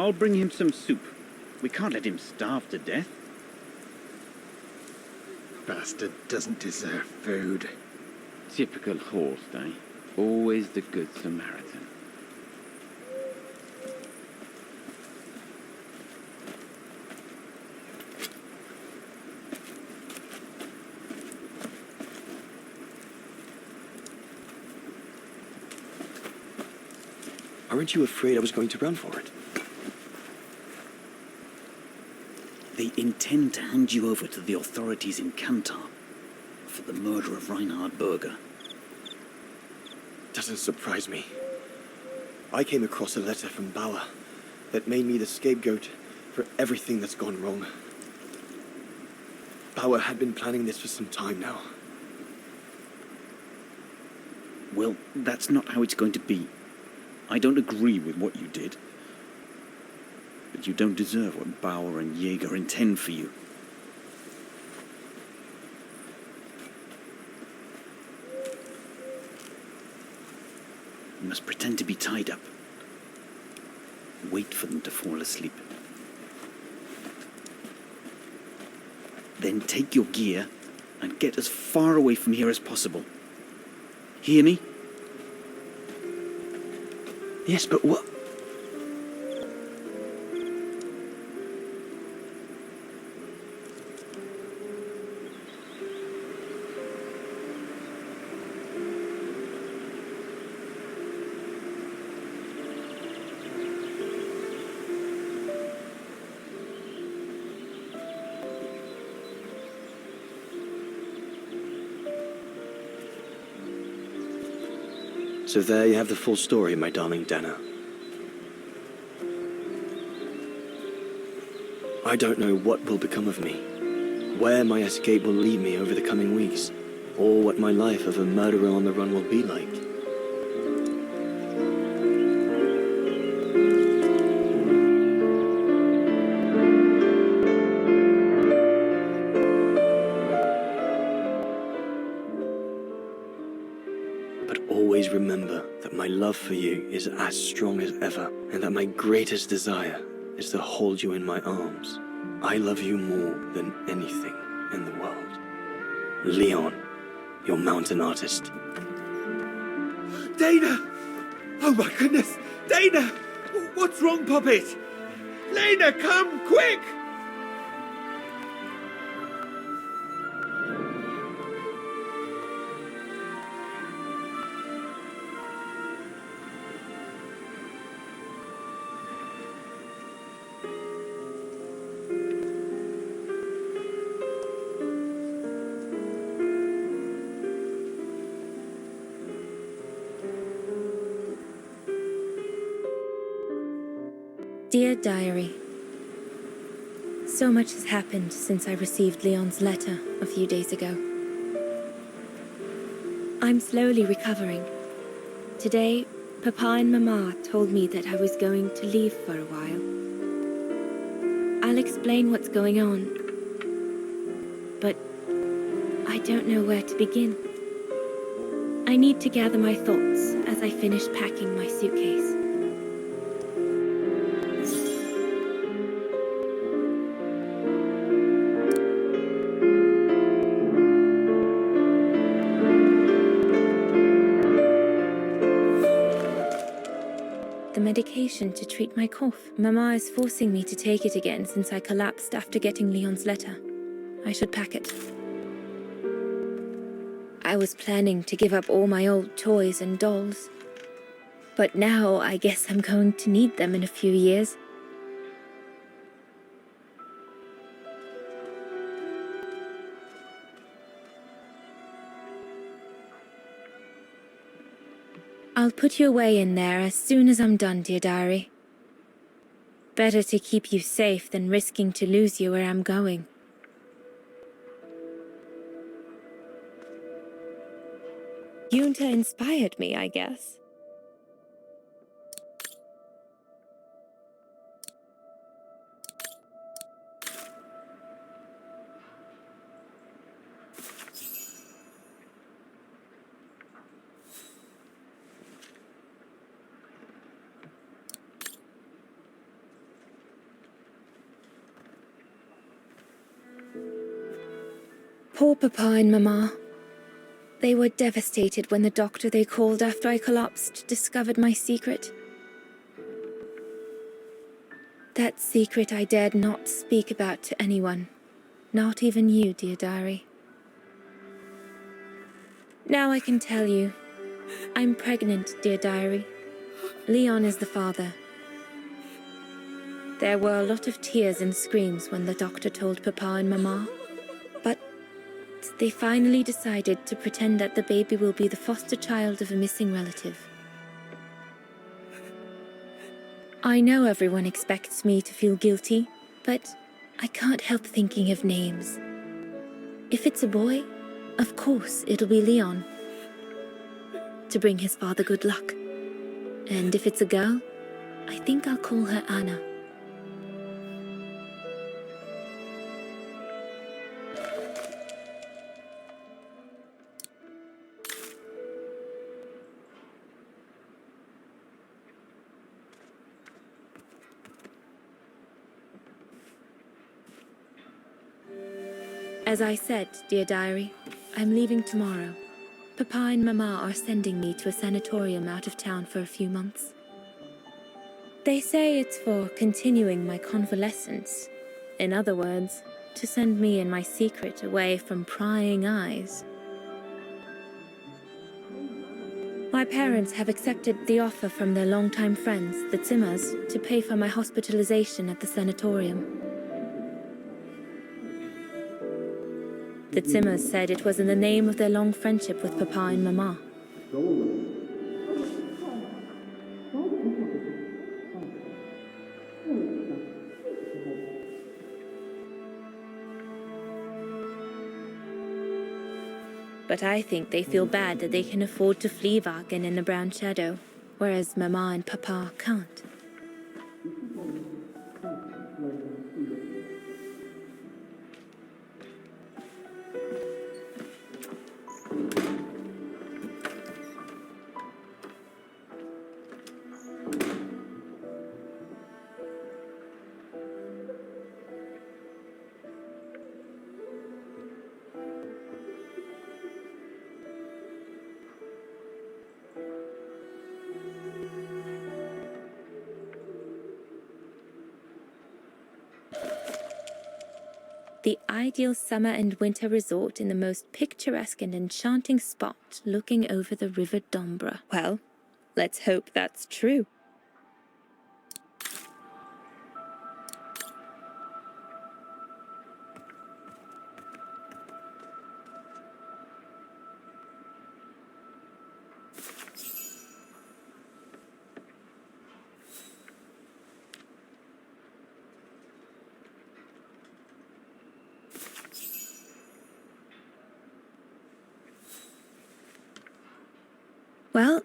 I'll bring him some soup. We can't let him starve to death. Bastard doesn't deserve food. Typical horse, eh? Always the good Samaritan. Aren't you afraid I was going to run for it? They intend to hand you over to the authorities in Kantar for the murder of Reinhard Berger. Doesn't surprise me. I came across a letter from Bauer that made me the scapegoat for everything that's gone wrong. Bauer had been planning this for some time now. Well, that's not how it's going to be. I don't agree with what you did. But you don't deserve what Bauer and Jaeger intend for you. You must pretend to be tied up. Wait for them to fall asleep. Then take your gear and get as far away from here as possible. Hear me? Yes, but what? So there you have the full story, my darling Dana. I don't know what will become of me, where my escape will lead me over the coming weeks, or what my life of a murderer on the run will be like. Always remember that my love for you is as strong as ever, and that my greatest desire is to hold you in my arms. I love you more than anything in the world. Leon, your mountain artist. Dana! Oh my goodness! Dana! What's wrong, Puppet? Lena, come, quick! Dear Diary, so much has happened since I received Leon's letter a few days ago. I'm slowly recovering. Today, Papa and Mama told me that I was going to leave for a while. I'll explain what's going on, but I don't know where to begin. I need to gather my thoughts as I finish packing my suitcase. The medication to treat my cough. Mama is forcing me to take it again since I collapsed after getting Leon's letter. I should pack it. I was planning to give up all my old toys and dolls. But now I guess I'm going to need them in a few years. I'll put you away in there as soon as I'm done, dear diary. Better to keep you safe than risking to lose you where I'm going. Junta inspired me, I guess. Poor Papa and Mama. They were devastated when the doctor they called after I collapsed discovered my secret. That secret I dared not speak about to anyone, not even you, dear diary. Now I can tell you. I'm pregnant, dear diary. Leon is the father. There were a lot of tears and screams when the doctor told Papa and Mama, but they finally decided to pretend that the baby will be the foster child of a missing relative. I know everyone expects me to feel guilty, but I can't help thinking of names. If it's a boy, of course it'll be Leon, to bring his father good luck. And if it's a girl, I think I'll call her Anna. As I said, dear diary, I'm leaving tomorrow. Papa and Mama are sending me to a sanatorium out of town for a few months. They say it's for continuing my convalescence. In other words, to send me and my secret away from prying eyes. My parents have accepted the offer from their longtime friends, the Zimmers, to pay for my hospitalization at the sanatorium. The Zimmers said it was in the name of their long friendship with Papa and Mama. But I think they feel bad that they can afford to flee Wagen in the Brown Shadow, whereas Mama and Papa can't. The ideal summer and winter resort in the most picturesque and enchanting spot looking over the River Dombra. Well, let's hope that's true. Well,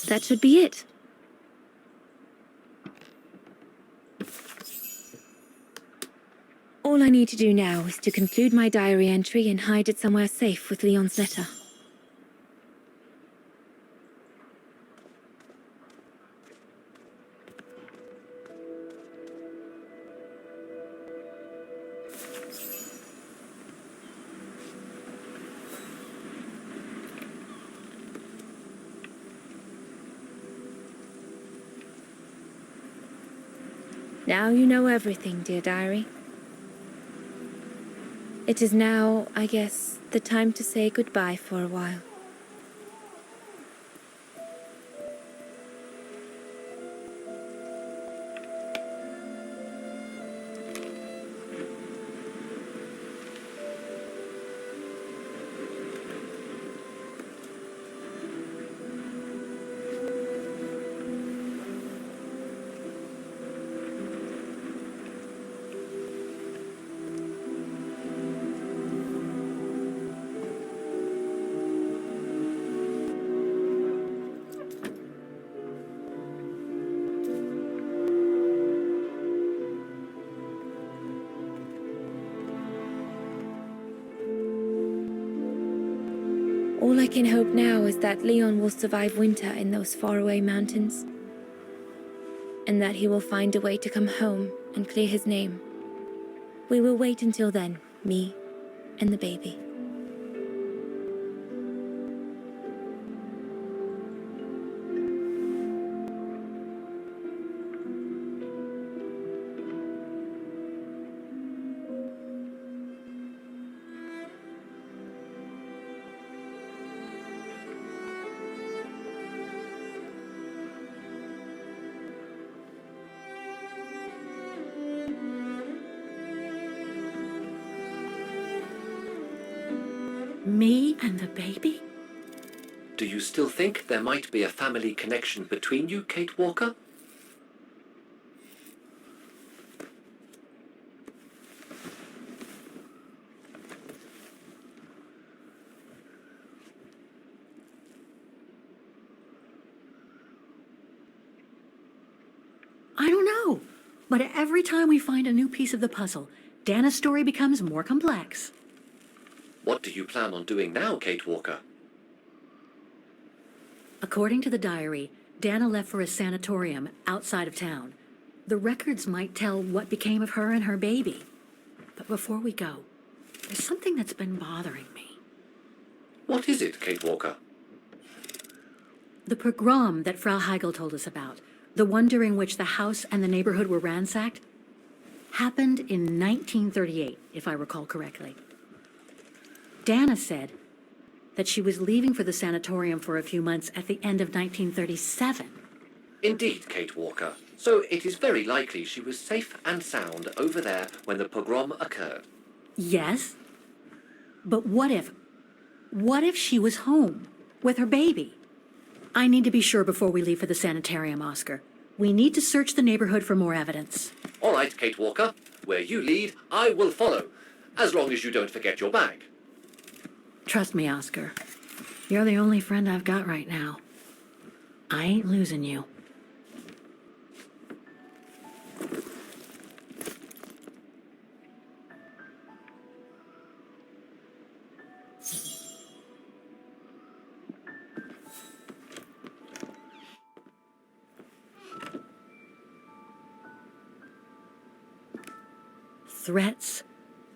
that should be it. All I need to do now is to conclude my diary entry and hide it somewhere safe with Leon's letter. Now you know everything, dear diary. It is now, I guess, the time to say goodbye for a while. All I can hope now is that Leon will survive winter in those faraway mountains, and that he will find a way to come home and clear his name. We will wait until then, me and the baby. Me and the baby? Do you still think there might be a family connection between you, Kate Walker? I don't know. But every time we find a new piece of the puzzle, Dana's story becomes more complex. What do you plan on doing now, Kate Walker? According to the diary, Dana left for a sanatorium outside of town. The records might tell what became of her and her baby. But before we go, there's something that's been bothering me. What is it, Kate Walker? The pogrom that Frau Heigl told us about, the one during which the house and the neighborhood were ransacked, happened in 1938, if I recall correctly. Dana said that she was leaving for the sanatorium for a few months at the end of 1937. Indeed, Kate Walker. So it is very likely she was safe and sound over there when the pogrom occurred. Yes, but what if she was home with her baby? I need to be sure before we leave for the sanitarium, Oscar. We need to search the neighborhood for more evidence. All right, Kate Walker. Where you lead, I will follow, as long as you don't forget your bag. Trust me, Oscar. You're the only friend I've got right now. I ain't losing you. Threats,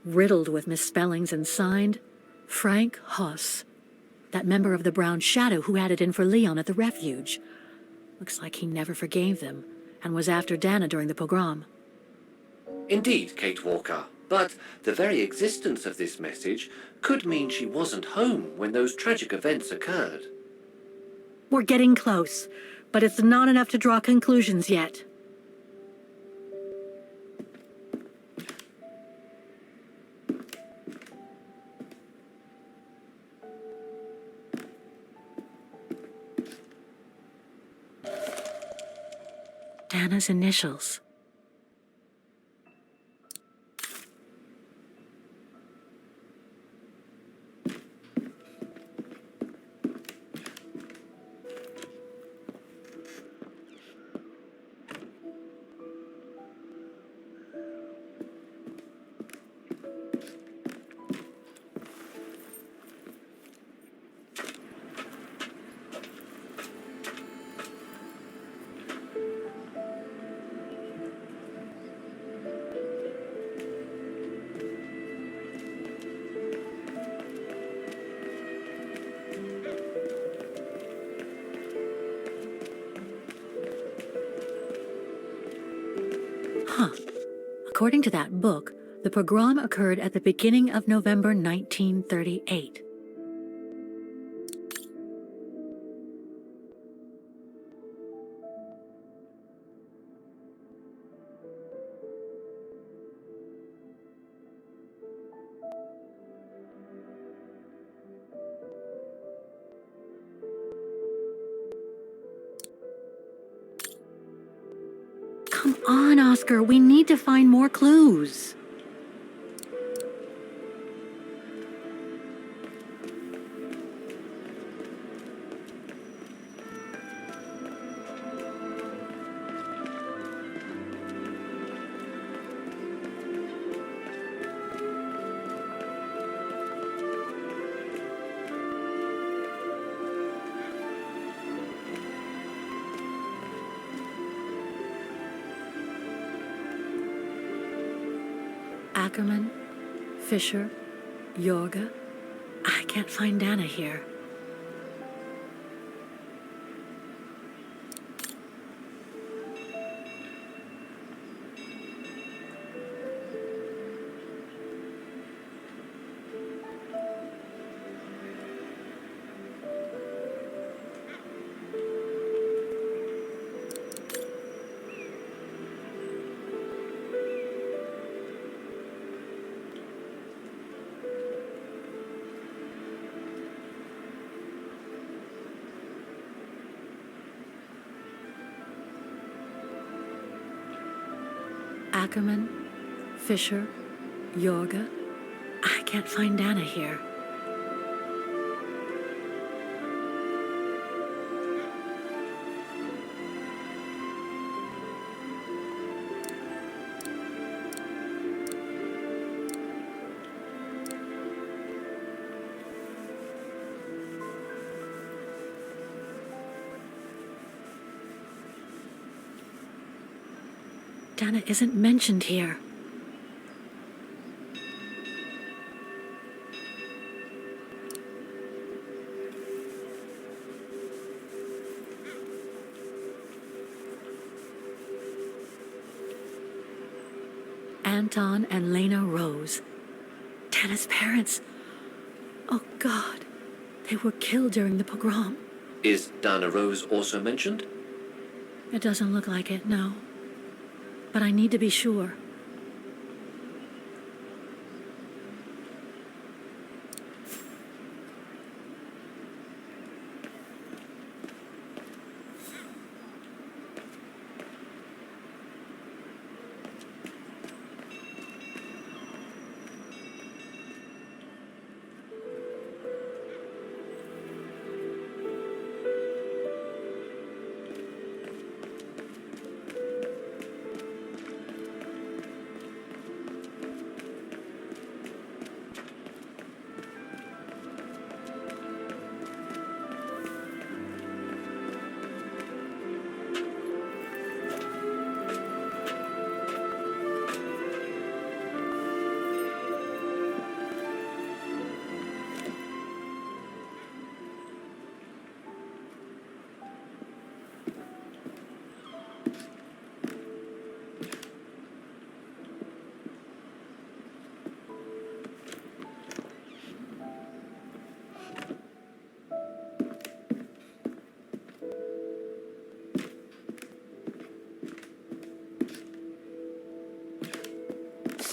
riddled with misspellings and signed, Frank Hoss, that member of the Brown Shadow who had it in for Leon at the refuge. Looks like he never forgave them and was after Dana during the pogrom. Indeed, Kate Walker. But the very existence of this message could mean she wasn't home when those tragic events occurred. We're getting close, but it's not enough to draw conclusions yet. Dana's initials. According to that book, the pogrom occurred at the beginning of November 1938. Come on, Oscar, we need to find more clues. Ackerman, Fisher, Yorga. I can't find Dana here. Ackerman, Fisher, Jorga. I can't find Dana here. Dana isn't mentioned here. Anton and Lena Rose. Dana's parents. Oh, God. They were killed during the pogrom. Is Dana Rose also mentioned? It doesn't look like it, no. But I need to be sure.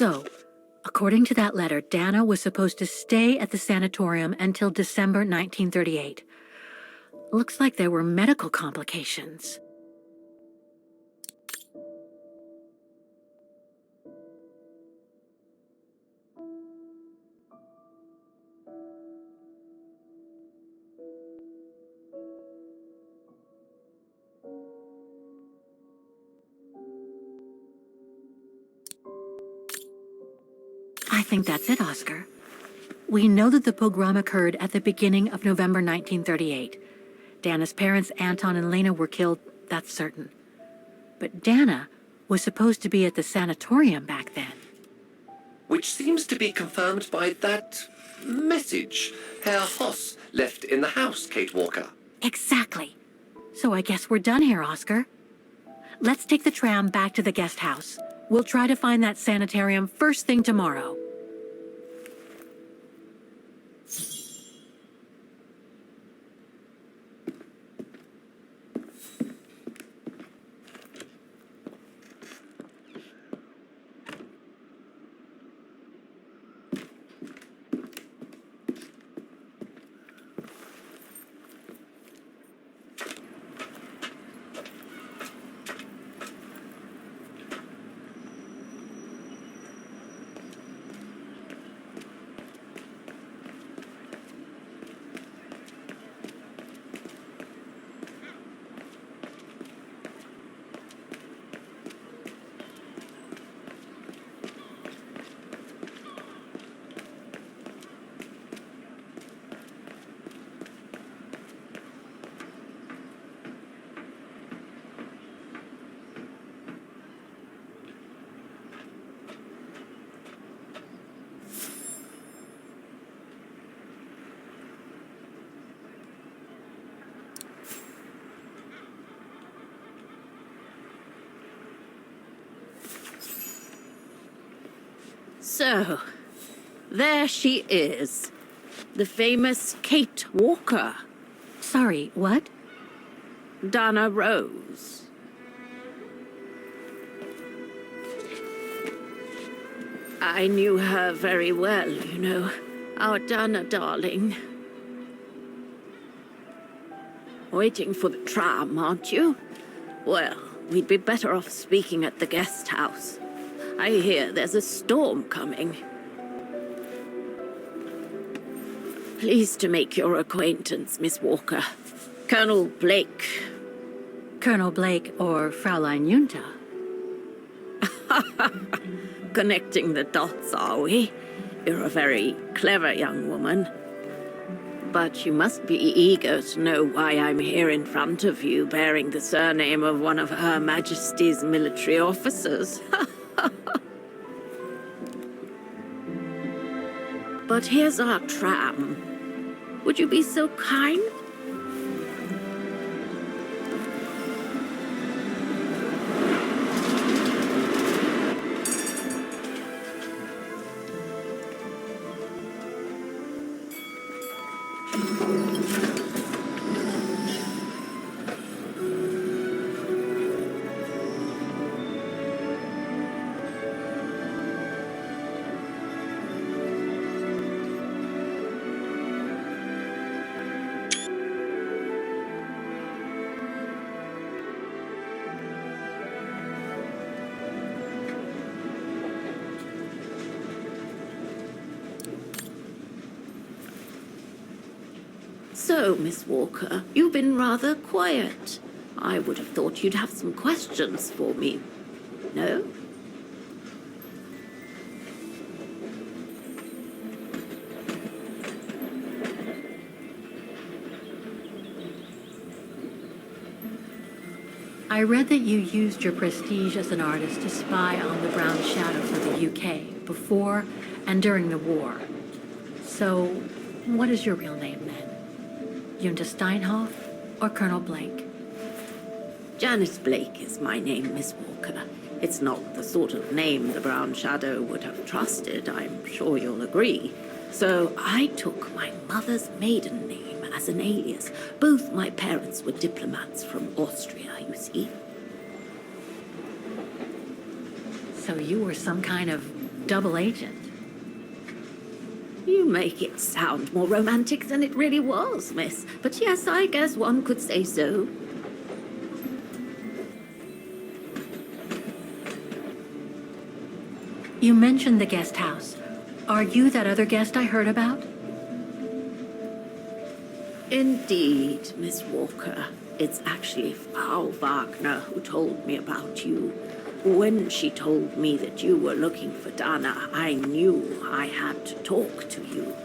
So, according to that letter, Dana was supposed to stay at the sanatorium until December 1938. Looks like there were medical complications. I think that's it, Oscar. We know that the pogrom occurred at the beginning of November 1938. Dana's parents, Anton and Lena, were killed, that's certain. But Dana was supposed to be at the sanatorium back then. Which seems to be confirmed by that message Herr Hoss left in the house, Kate Walker. Exactly. So I guess we're done here, Oscar. Let's take the tram back to the guest house. We'll try to find that sanitarium first thing tomorrow. So, there she is. The famous Kate Walker. Sorry, what? Dana Rose. I knew her very well, you know. Our Dana darling. Waiting for the tram, aren't you? Well, we'd be better off speaking at the guest house. I hear there's a storm coming. Pleased to make your acquaintance, Miss Walker. Colonel Blake. Colonel Blake or Fraulein Junta? Connecting the dots, are we? You're a very clever young woman. But you must be eager to know why I'm here in front of you, bearing the surname of one of Her Majesty's military officers. But here's our tram. Would you be so kind? So, Miss Walker, you've been rather quiet. I would have thought you'd have some questions for me. No? I read that you used your prestige as an artist to spy on the Brown Shadow for the UK before and during the war. So, what is your real name then? Junta Steinhoff or Colonel Blake? Janice Blake is my name, Miss Walker. It's not the sort of name the Brown Shadow would have trusted, I'm sure you'll agree. So I took my mother's maiden name as an alias. Both my parents were diplomats from Austria, you see. So you were some kind of double agent? You make it sound more romantic than it really was, miss. But yes, I guess one could say so. You mentioned the guest house. Are you that other guest I heard about? Indeed, Miss Walker. It's actually Frau Wagner who told me about you. When she told me that you were looking for Dana, I knew I had to talk to you.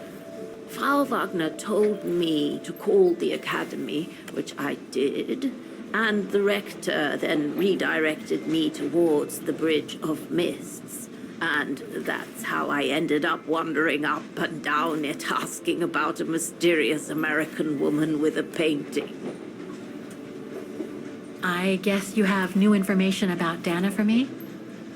Frau Wagner told me to call the academy, which I did, and the rector then redirected me towards the Bridge of Mists. And that's how I ended up wandering up and down it, asking about a mysterious American woman with a painting. I guess you have new information about Dana for me?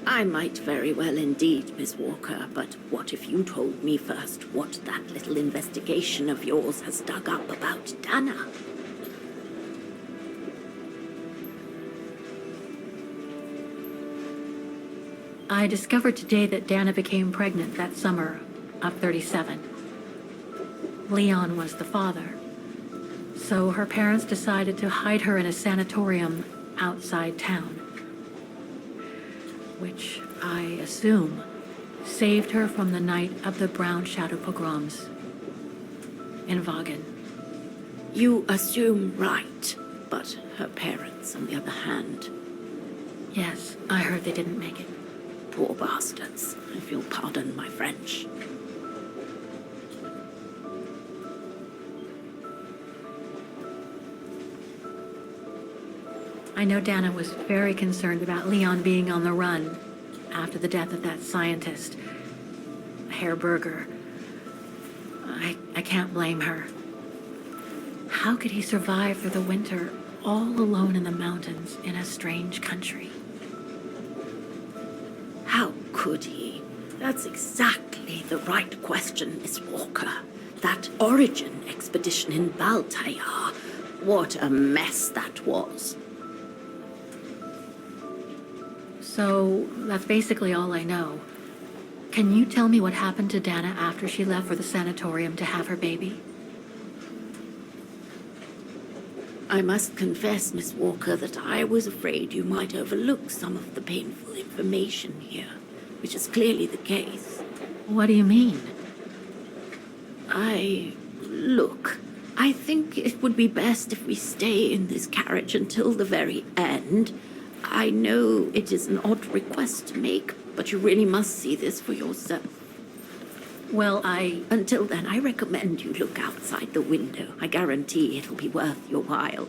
I might very well indeed, Miss Walker, but what if you told me first what that little investigation of yours has dug up about Dana? I discovered today that Dana became pregnant that summer of 37. Leon was the father. So her parents decided to hide her in a sanatorium outside town, which I assume saved her from the night of the Brown Shadow pogroms in Vagen. You assume right, but her parents, on the other hand... Yes, I heard they didn't make it. Poor bastards, if you'll pardon my French. I know Dana was very concerned about Leon being on the run after the death of that scientist, Herr Berger. I can't blame her. How could he survive through the winter all alone in the mountains in a strange country? How could he? That's exactly the right question, Miss Walker. That origin expedition in Baltayar. What a mess that was. So, that's basically all I know. Can you tell me what happened to Dana after she left for the sanatorium to have her baby? I must confess, Miss Walker, that I was afraid you might overlook some of the painful information here. which is clearly the case. What do you mean? Look, I think it would be best if we stay in this carriage until the very end. I know it is an odd request to make, but you really must see this for yourself. Well, Until then, I recommend you look outside the window. I guarantee it'll be worth your while.